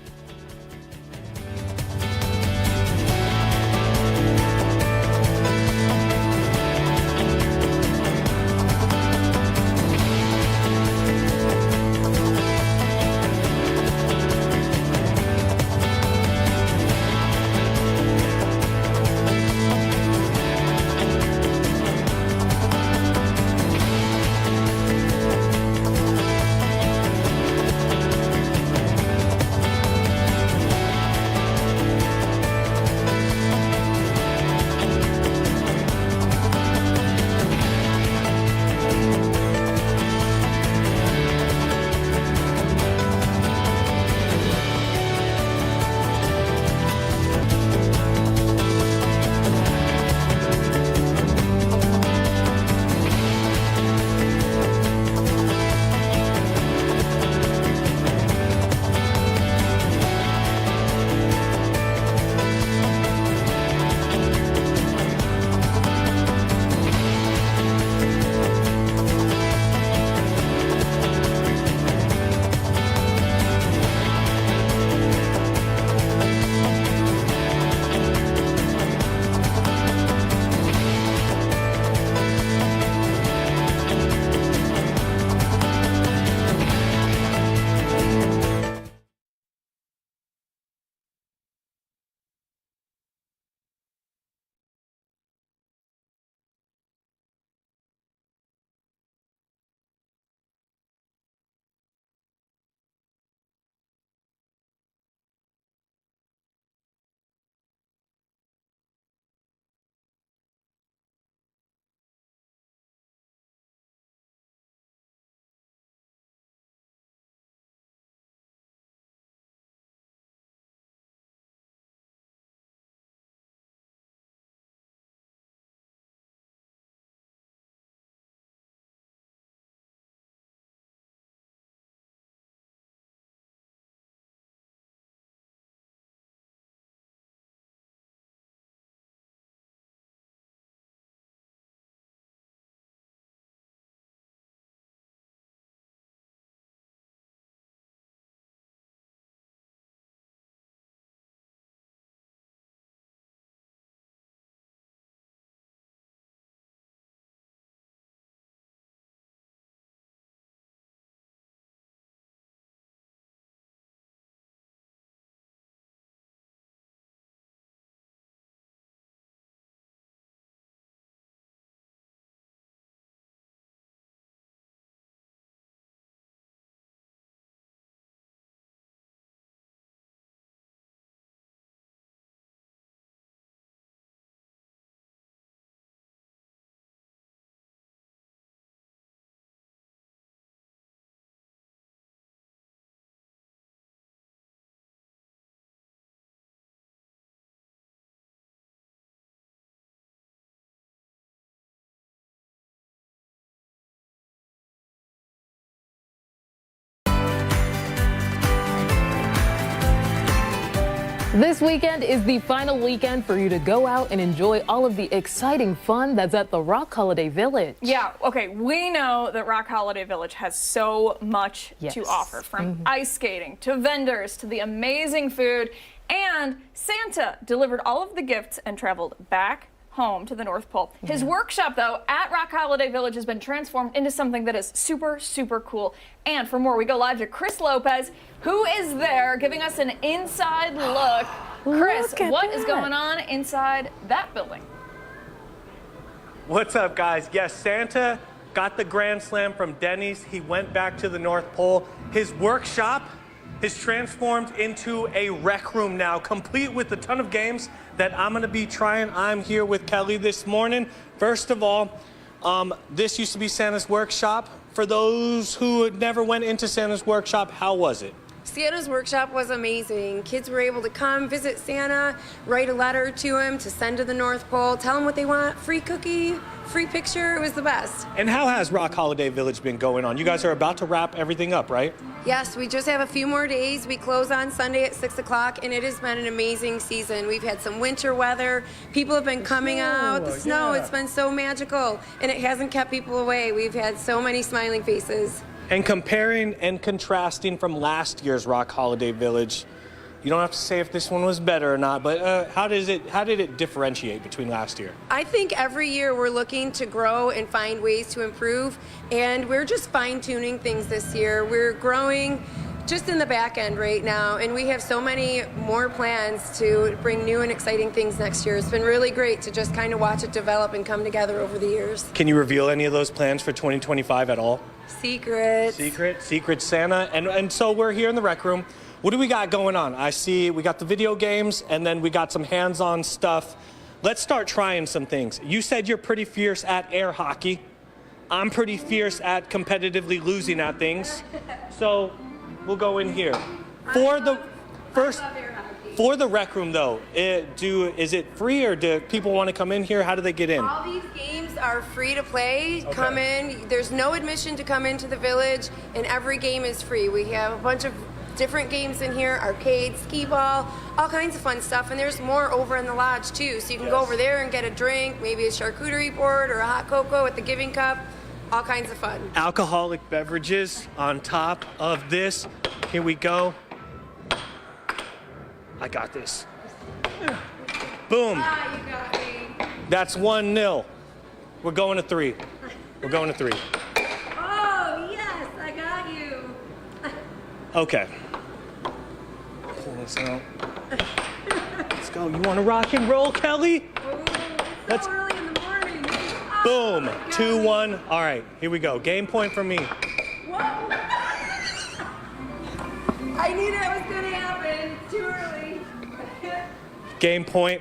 This weekend is the final weekend for you to go out and enjoy all of the exciting fun that's at the Rock Holiday Village. Yeah, okay, we know that Rock Holiday Village has so much to offer, from ice skating to vendors to the amazing food, and Santa delivered all of the gifts and traveled back home to the North Pole. His workshop, though, at Rock Holiday Village has been transformed into something that is super, super cool. And for more, we go live to Chris Lopez, who is there giving us an inside look. Chris, what is going on inside that building? What's up, guys? Yes, Santa got the Grand Slam from Denny's. He went back to the North Pole. His workshop is transformed into a rec room now, complete with a ton of games that I'm gonna be trying. I'm here with Kelly this morning. First of all, this used to be Santa's workshop. For those who never went into Santa's workshop, how was it? Santa's workshop was amazing. Kids were able to come visit Santa, write a letter to him to send to the North Pole, tell him what they want, free cookie, free picture. It was the best. And how has Rock Holiday Village been going on? You guys are about to wrap everything up, right? Yes, we just have a few more days. We close on Sunday at 6 o'clock, and it has been an amazing season. We've had some winter weather. People have been coming out. The snow, it's been so magical, and it hasn't kept people away. We've had so many smiling faces. And comparing and contrasting from last year's Rock Holiday Village, you don't have to say if this one was better or not, but how did it differentiate between last year? I think every year we're looking to grow and find ways to improve, and we're just fine-tuning things this year. We're growing just in the back end right now, and we have so many more plans to bring new and exciting things next year. It's been really great to just kind of watch it develop and come together over the years. Can you reveal any of those plans for 2025 at all? Secrets. Secret Santa. And so we're here in the rec room. What do we got going on? I see we got the video games, and then we got some hands-on stuff. Let's start trying some things. You said you're pretty fierce at air hockey. I'm pretty fierce at competitively losing at things. So we'll go in here. For the rec room, though, is it free, or do people want to come in here? How do they get in? All these games are free to play. Okay. Come in. There's no admission to come into the village, and every game is free. We have a bunch of different games in here, arcade, skee ball, all kinds of fun stuff, and there's more over in the lodge too, so you can go over there and get a drink, maybe a charcuterie board or a hot cocoa at the giving cup, all kinds of fun. Alcoholic beverages on top of this. Here we go. I got this. Boom. Ah, you got me. That's 1-0. We're going to 3. We're going to 3. Oh, yes, I got you. Okay. Pull this out. Let's go. You want to rock and roll, Kelly? Ooh, it's so early in the morning. Boom. 2-1. All right, here we go. Game point for me. Whoa. I knew that was going to happen. Too early. Game point.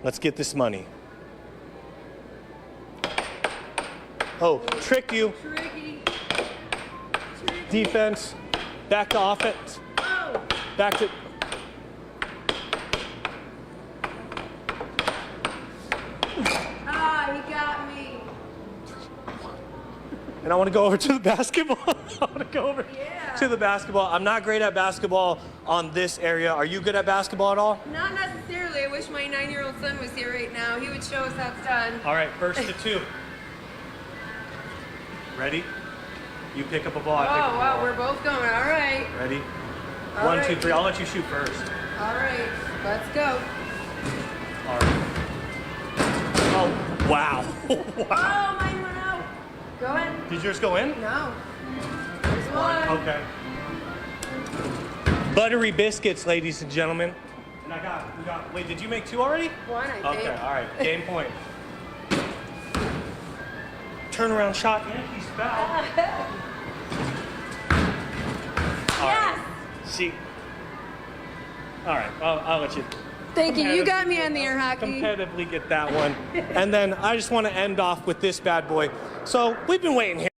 Let's get this money. Oh, trick you. Tricky. Defense. Back to offense. Oh. Back to... Ah, he got me. And I want to go over to the basketball. I want to go over to the basketball. I'm not great at basketball on this area. Are you good at basketball at all? Not necessarily. I wish my 9-year-old son was here right now. He would show us how it's done. All right, first to 2. Ready? You pick up a ball, I pick up a ball. Wow, we're both going. All right. Ready? All 1, right. 2, 3. I'll let you shoot first. All right, let's go. All right. Oh, wow. Oh, mine went out. Go ahead. Did yours go in? No. There's one. Okay. Buttery biscuits, ladies and gentlemen. And we got, wait, did you make 2 already? 1, I think. Okay, all right, game point. Turnaround shot, Yankees foul. Yes. See. All right, I'll let you. Thank you. You got me on the air hockey. Competitively get that one. And then I just want to end off with this bad boy. So we've been waiting here.